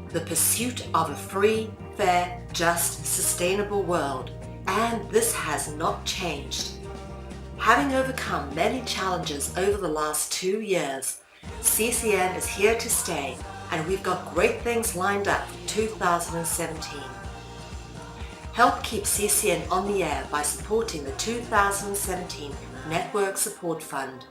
the pursuit of a free, fair, just, sustainable world, and this has not changed. Having overcome many challenges over the last 2 years, CCN is here to stay, and we've got great things lined up for 2017. Help keep CCN on the air by supporting the 2017 Network Support Fund.